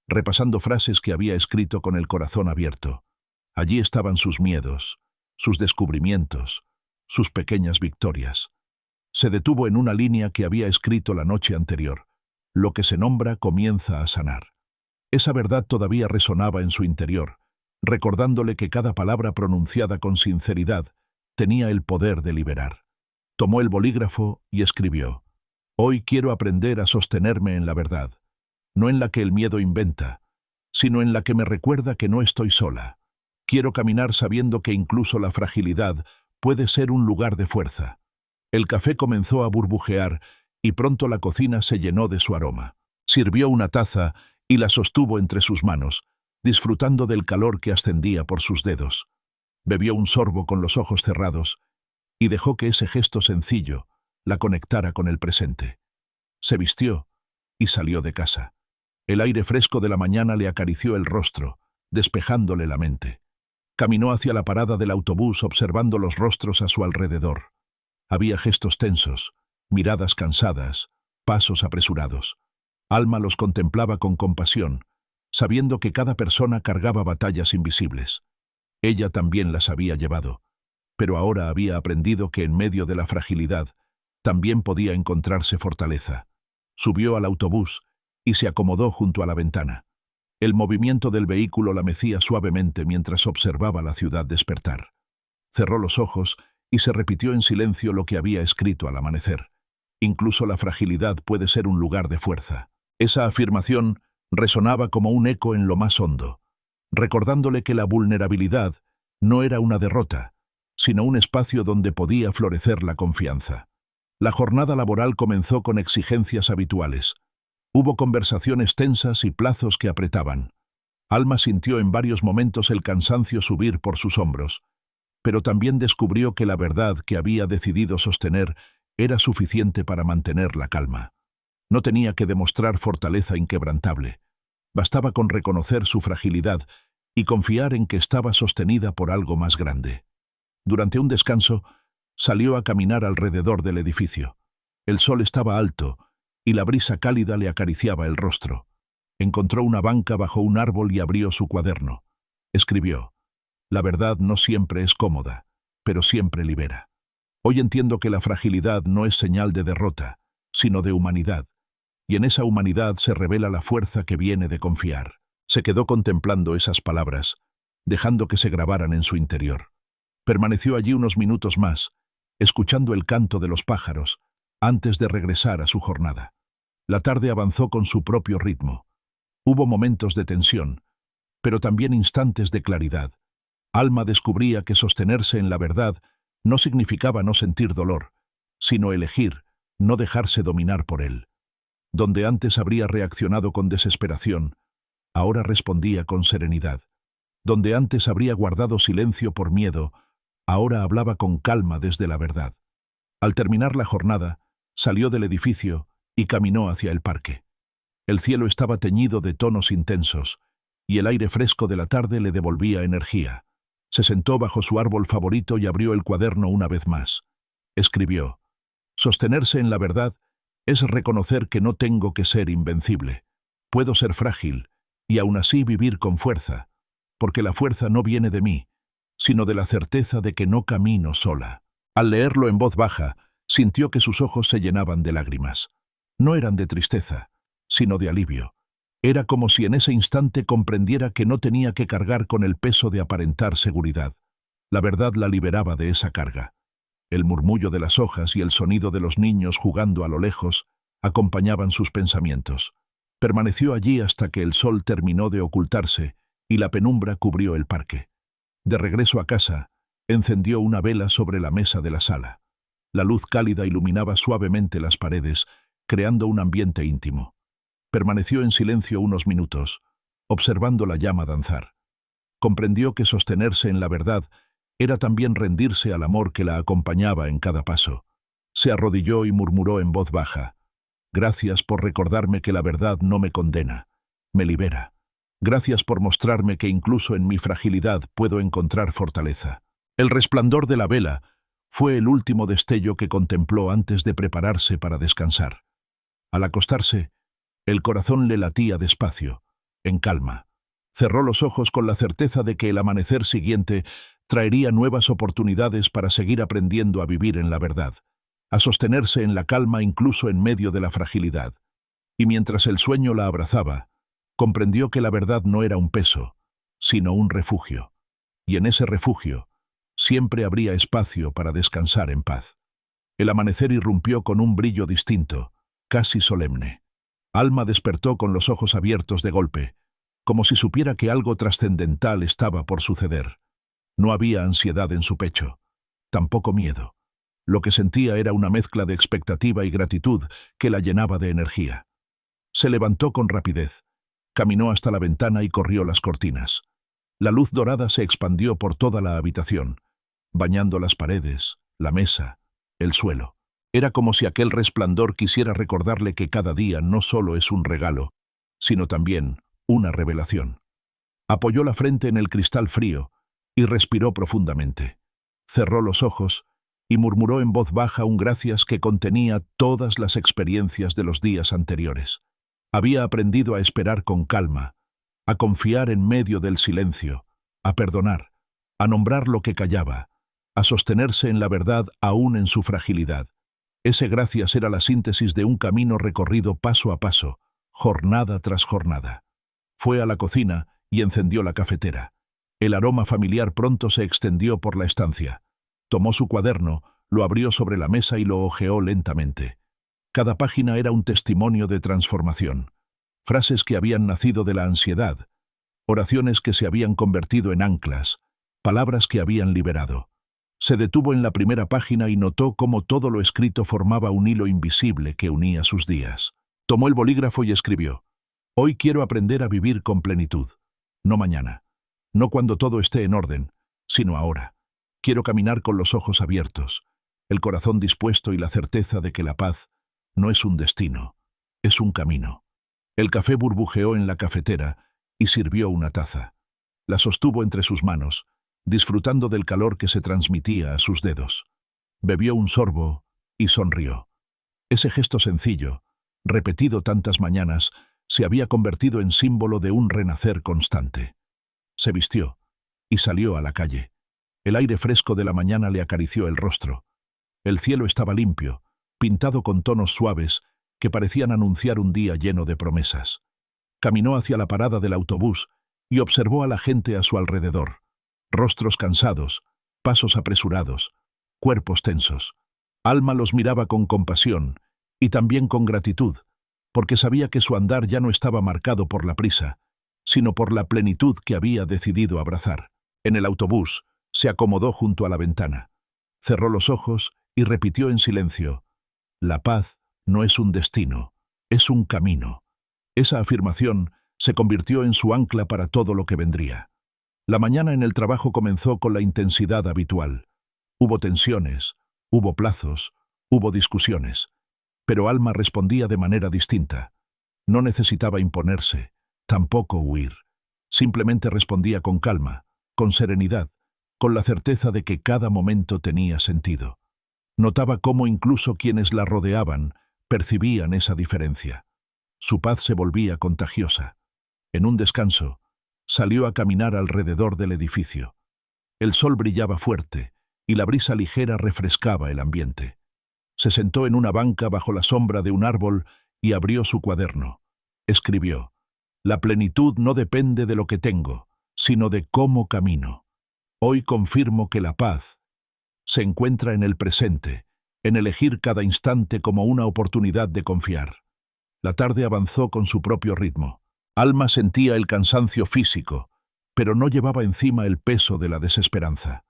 Speaker 1: repasando frases que había escrito con el corazón abierto. Allí estaban sus miedos, sus descubrimientos, sus pequeñas victorias. Se detuvo en una línea que había escrito la noche anterior: «Lo que se nombra comienza a sanar». Esa verdad todavía resonaba en su interior, recordándole que cada palabra pronunciada con sinceridad tenía el poder de liberar. Tomó el bolígrafo y escribió: «Hoy quiero aprender a sostenerme en la verdad, no en la que el miedo inventa, sino en la que me recuerda que no estoy sola. Quiero caminar sabiendo que incluso la fragilidad puede ser un lugar de fuerza». El café comenzó a burbujear y pronto la cocina se llenó de su aroma. Sirvió una taza y la sostuvo entre sus manos, disfrutando del calor que ascendía por sus dedos. Bebió un sorbo con los ojos cerrados y dejó que ese gesto sencillo la conectara con el presente. Se vistió y salió de casa. El aire fresco de la mañana le acarició el rostro, despejándole la mente. Caminó hacia la parada del autobús observando los rostros a su alrededor. Había gestos tensos, miradas cansadas, pasos apresurados. Alma los contemplaba con compasión, sabiendo que cada persona cargaba batallas invisibles. Ella también las había llevado, pero ahora había aprendido que en medio de la fragilidad también podía encontrarse fortaleza. Subió al autobús y se acomodó junto a la ventana. El movimiento del vehículo la mecía suavemente mientras observaba la ciudad despertar. Cerró los ojos y se repitió en silencio lo que había escrito al amanecer. Incluso la fragilidad puede ser un lugar de fuerza. Esa afirmación resonaba como un eco en lo más hondo, recordándole que la vulnerabilidad no era una derrota, sino un espacio donde podía florecer la confianza. La jornada laboral comenzó con exigencias habituales. Hubo conversaciones tensas y plazos que apretaban. Alma sintió en varios momentos el cansancio subir por sus hombros, pero también descubrió que la verdad que había decidido sostener era suficiente para mantener la calma. No tenía que demostrar fortaleza inquebrantable. Bastaba con reconocer su fragilidad y confiar en que estaba sostenida por algo más grande. Durante un descanso, salió a caminar alrededor del edificio. El sol estaba alto y la brisa cálida le acariciaba el rostro. Encontró una banca bajo un árbol y abrió su cuaderno. Escribió: «La verdad no siempre es cómoda, pero siempre libera. Hoy entiendo que la fragilidad no es señal de derrota, sino de humanidad, y en esa humanidad se revela la fuerza que viene de confiar». Se quedó contemplando esas palabras, dejando que se grabaran en su interior. Permaneció allí unos minutos más, escuchando el canto de los pájaros, antes de regresar a su jornada. La tarde avanzó con su propio ritmo. Hubo momentos de tensión, pero también instantes de claridad. Alma descubría que sostenerse en la verdad no significaba no sentir dolor, sino elegir, no dejarse dominar por él. Donde antes habría reaccionado con desesperación, ahora respondía con serenidad. Donde antes habría guardado silencio por miedo, ahora hablaba con calma desde la verdad. Al terminar la jornada, salió del edificio y caminó hacia el parque. El cielo estaba teñido de tonos intensos, y el aire fresco de la tarde le devolvía energía. Se sentó bajo su árbol favorito y abrió el cuaderno una vez más. Escribió: «Sostenerse en la verdad es reconocer que no tengo que ser invencible. Puedo ser frágil, y aún así vivir con fuerza, porque la fuerza no viene de mí, sino de la certeza de que no camino sola». Al leerlo en voz baja, sintió que sus ojos se llenaban de lágrimas. No eran de tristeza, sino de alivio. Era como si en ese instante comprendiera que no tenía que cargar con el peso de aparentar seguridad. La verdad la liberaba de esa carga. El murmullo de las hojas y el sonido de los niños jugando a lo lejos acompañaban sus pensamientos. Permaneció allí hasta que el sol terminó de ocultarse y la penumbra cubrió el parque. De regreso a casa, encendió una vela sobre la mesa de la sala. La luz cálida iluminaba suavemente las paredes, creando un ambiente íntimo. Permaneció en silencio unos minutos, observando la llama danzar. Comprendió que sostenerse en la verdad era también rendirse al amor que la acompañaba en cada paso. Se arrodilló y murmuró en voz baja: «Gracias por recordarme que la verdad no me condena, me libera. Gracias por mostrarme que incluso en mi fragilidad puedo encontrar fortaleza». El resplandor de la vela fue el último destello que contempló antes de prepararse para descansar. Al acostarse, el corazón le latía despacio, en calma. Cerró los ojos con la certeza de que el amanecer siguiente traería nuevas oportunidades para seguir aprendiendo a vivir en la verdad, a sostenerse en la calma incluso en medio de la fragilidad. Y mientras el sueño la abrazaba, comprendió que la verdad no era un peso, sino un refugio. Y en ese refugio, siempre habría espacio para descansar en paz. El amanecer irrumpió con un brillo distinto, casi solemne. Alma despertó con los ojos abiertos de golpe, como si supiera que algo trascendental estaba por suceder. No había ansiedad en su pecho, tampoco miedo. Lo que sentía era una mezcla de expectativa y gratitud que la llenaba de energía. Se levantó con rapidez, caminó hasta la ventana y corrió las cortinas. La luz dorada se expandió por toda la habitación, bañando las paredes, la mesa, el suelo. Era como si aquel resplandor quisiera recordarle que cada día no solo es un regalo, sino también una revelación. Apoyó la frente en el cristal frío y respiró profundamente. Cerró los ojos y murmuró en voz baja un gracias que contenía todas las experiencias de los días anteriores. Había aprendido a esperar con calma, a confiar en medio del silencio, a perdonar, a nombrar lo que callaba, a sostenerse en la verdad aún en su fragilidad. Ese gracias era la síntesis de un camino recorrido paso a paso, jornada tras jornada. Fue a la cocina y encendió la cafetera. El aroma familiar pronto se extendió por la estancia. Tomó su cuaderno, lo abrió sobre la mesa y lo hojeó lentamente. Cada página era un testimonio de transformación. Frases que habían nacido de la ansiedad, oraciones que se habían convertido en anclas, palabras que habían liberado. Se detuvo en la primera página y notó cómo todo lo escrito formaba un hilo invisible que unía sus días. Tomó el bolígrafo y escribió: «Hoy quiero aprender a vivir con plenitud. No mañana, no cuando todo esté en orden, sino ahora. Quiero caminar con los ojos abiertos, el corazón dispuesto y la certeza de que la paz no es un destino, es un camino». El café burbujeó en la cafetera y sirvió una taza. La sostuvo entre sus manos, disfrutando del calor que se transmitía a sus dedos. Bebió un sorbo y sonrió. Ese gesto sencillo, repetido tantas mañanas, se había convertido en símbolo de un renacer constante. Se vistió y salió a la calle. El aire fresco de la mañana le acarició el rostro. El cielo estaba limpio, pintado con tonos suaves que parecían anunciar un día lleno de promesas. Caminó hacia la parada del autobús y observó a la gente a su alrededor. Rostros cansados, pasos apresurados, cuerpos tensos. Alma los miraba con compasión y también con gratitud, porque sabía que su andar ya no estaba marcado por la prisa, sino por la plenitud que había decidido abrazar. En el autobús, se acomodó junto a la ventana. Cerró los ojos y repitió en silencio: «La paz no es un destino, es un camino». Esa afirmación se convirtió en su ancla para todo lo que vendría. La mañana en el trabajo comenzó con la intensidad habitual. Hubo tensiones, hubo plazos, hubo discusiones. Pero Alma respondía de manera distinta. No necesitaba imponerse, tampoco huir. Simplemente respondía con calma, con serenidad, con la certeza de que cada momento tenía sentido. Notaba cómo incluso quienes la rodeaban percibían esa diferencia. Su paz se volvía contagiosa. En un descanso, salió a caminar alrededor del edificio. El sol brillaba fuerte y la brisa ligera refrescaba el ambiente. Se sentó en una banca bajo la sombra de un árbol y abrió su cuaderno. Escribió: «La plenitud no depende de lo que tengo, sino de cómo camino. Hoy confirmo que la paz se encuentra en el presente, en elegir cada instante como una oportunidad de confiar». La tarde avanzó con su propio ritmo. Alma sentía el cansancio físico, pero no llevaba encima el peso de la desesperanza.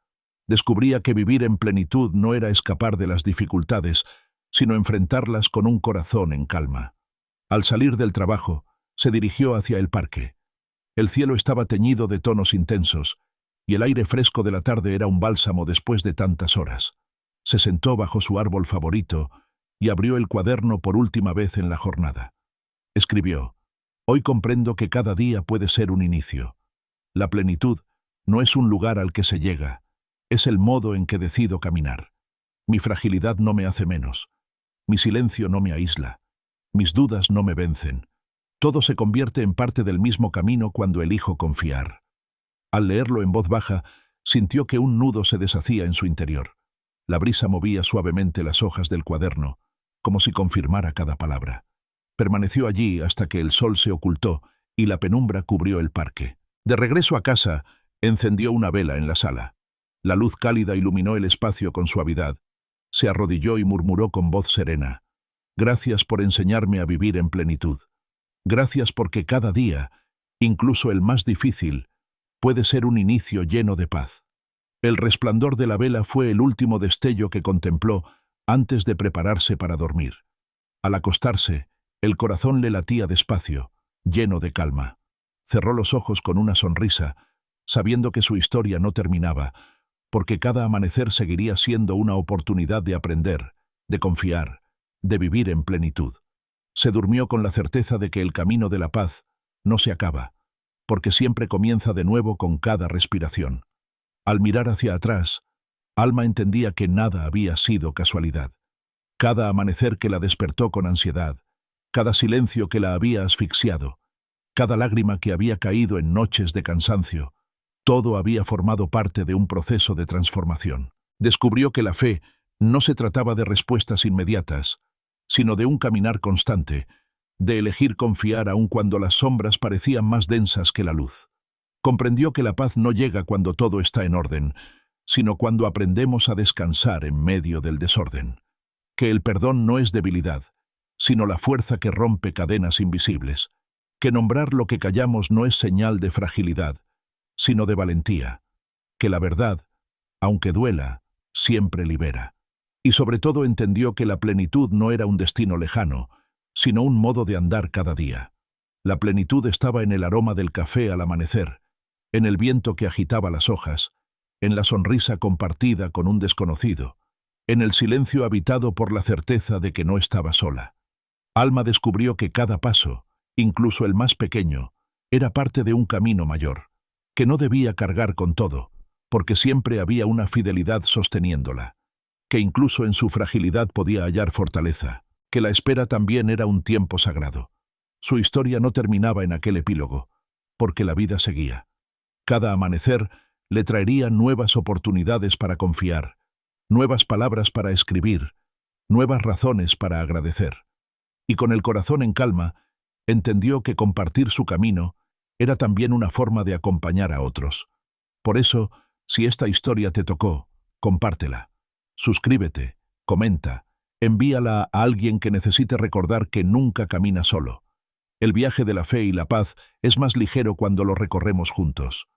Speaker 1: Descubría que vivir en plenitud no era escapar de las dificultades, sino enfrentarlas con un corazón en calma. Al salir del trabajo, se dirigió hacia el parque. El cielo estaba teñido de tonos intensos, y el aire fresco de la tarde era un bálsamo después de tantas horas. Se sentó bajo su árbol favorito y abrió el cuaderno por última vez en la jornada. Escribió: «Hoy comprendo que cada día puede ser un inicio. La plenitud no es un lugar al que se llega, es el modo en que decido caminar. Mi fragilidad no me hace menos. Mi silencio no me aísla. Mis dudas no me vencen. Todo se convierte en parte del mismo camino cuando elijo confiar». Al leerlo en voz baja, sintió que un nudo se deshacía en su interior. La brisa movía suavemente las hojas del cuaderno, como si confirmara cada palabra. Permaneció allí hasta que el sol se ocultó y la penumbra cubrió el parque. De regreso a casa, encendió una vela en la sala. La luz cálida iluminó el espacio con suavidad. Se arrodilló y murmuró con voz serena: «Gracias por enseñarme a vivir en plenitud. Gracias porque cada día, incluso el más difícil, puede ser un inicio lleno de paz». El resplandor de la vela fue el último destello que contempló antes de prepararse para dormir. Al acostarse, el corazón le latía despacio, lleno de calma. Cerró los ojos con una sonrisa, sabiendo que su historia no terminaba, porque cada amanecer seguiría siendo una oportunidad de aprender, de confiar, de vivir en plenitud. Se durmió con la certeza de que el camino de la paz no se acaba, porque siempre comienza de nuevo con cada respiración. Al mirar hacia atrás, Alma entendía que nada había sido casualidad. Cada amanecer que la despertó con ansiedad, cada silencio que la había asfixiado, cada lágrima que había caído en noches de cansancio, todo había formado parte de un proceso de transformación. Descubrió que la fe No se trataba de respuestas inmediatas, sino de un caminar constante, de elegir confiar aun cuando las sombras parecían más densas que la luz. Comprendió que la paz no llega cuando todo está en orden, sino cuando aprendemos a descansar en medio del desorden. Que el perdón no es debilidad, sino la fuerza que rompe cadenas invisibles. Que nombrar lo que callamos no es señal de fragilidad, sino de valentía. Que la verdad, aunque duela, siempre libera. Y sobre todo entendió que la plenitud no era un destino lejano, sino un modo de andar cada día. La plenitud estaba en el aroma del café al amanecer, en el viento que agitaba las hojas, en la sonrisa compartida con un desconocido, en el silencio habitado por la certeza de que no estaba sola. Alma descubrió que cada paso, incluso el más pequeño, era parte de un camino mayor, que no debía cargar con todo, porque siempre había una fidelidad sosteniéndola, que incluso en su fragilidad podía hallar fortaleza, que la espera también era un tiempo sagrado. Su historia no terminaba en aquel epílogo, porque la vida seguía. Cada amanecer le traería nuevas oportunidades para confiar, nuevas palabras para escribir, nuevas razones para agradecer. Y con el corazón en calma, entendió que compartir su camino era también una forma de acompañar a otros. Por eso, si esta historia te tocó, compártela. Suscríbete, comenta, envíala a alguien que necesite recordar que nunca camina solo. El viaje de la fe y la paz es más ligero cuando lo recorremos juntos.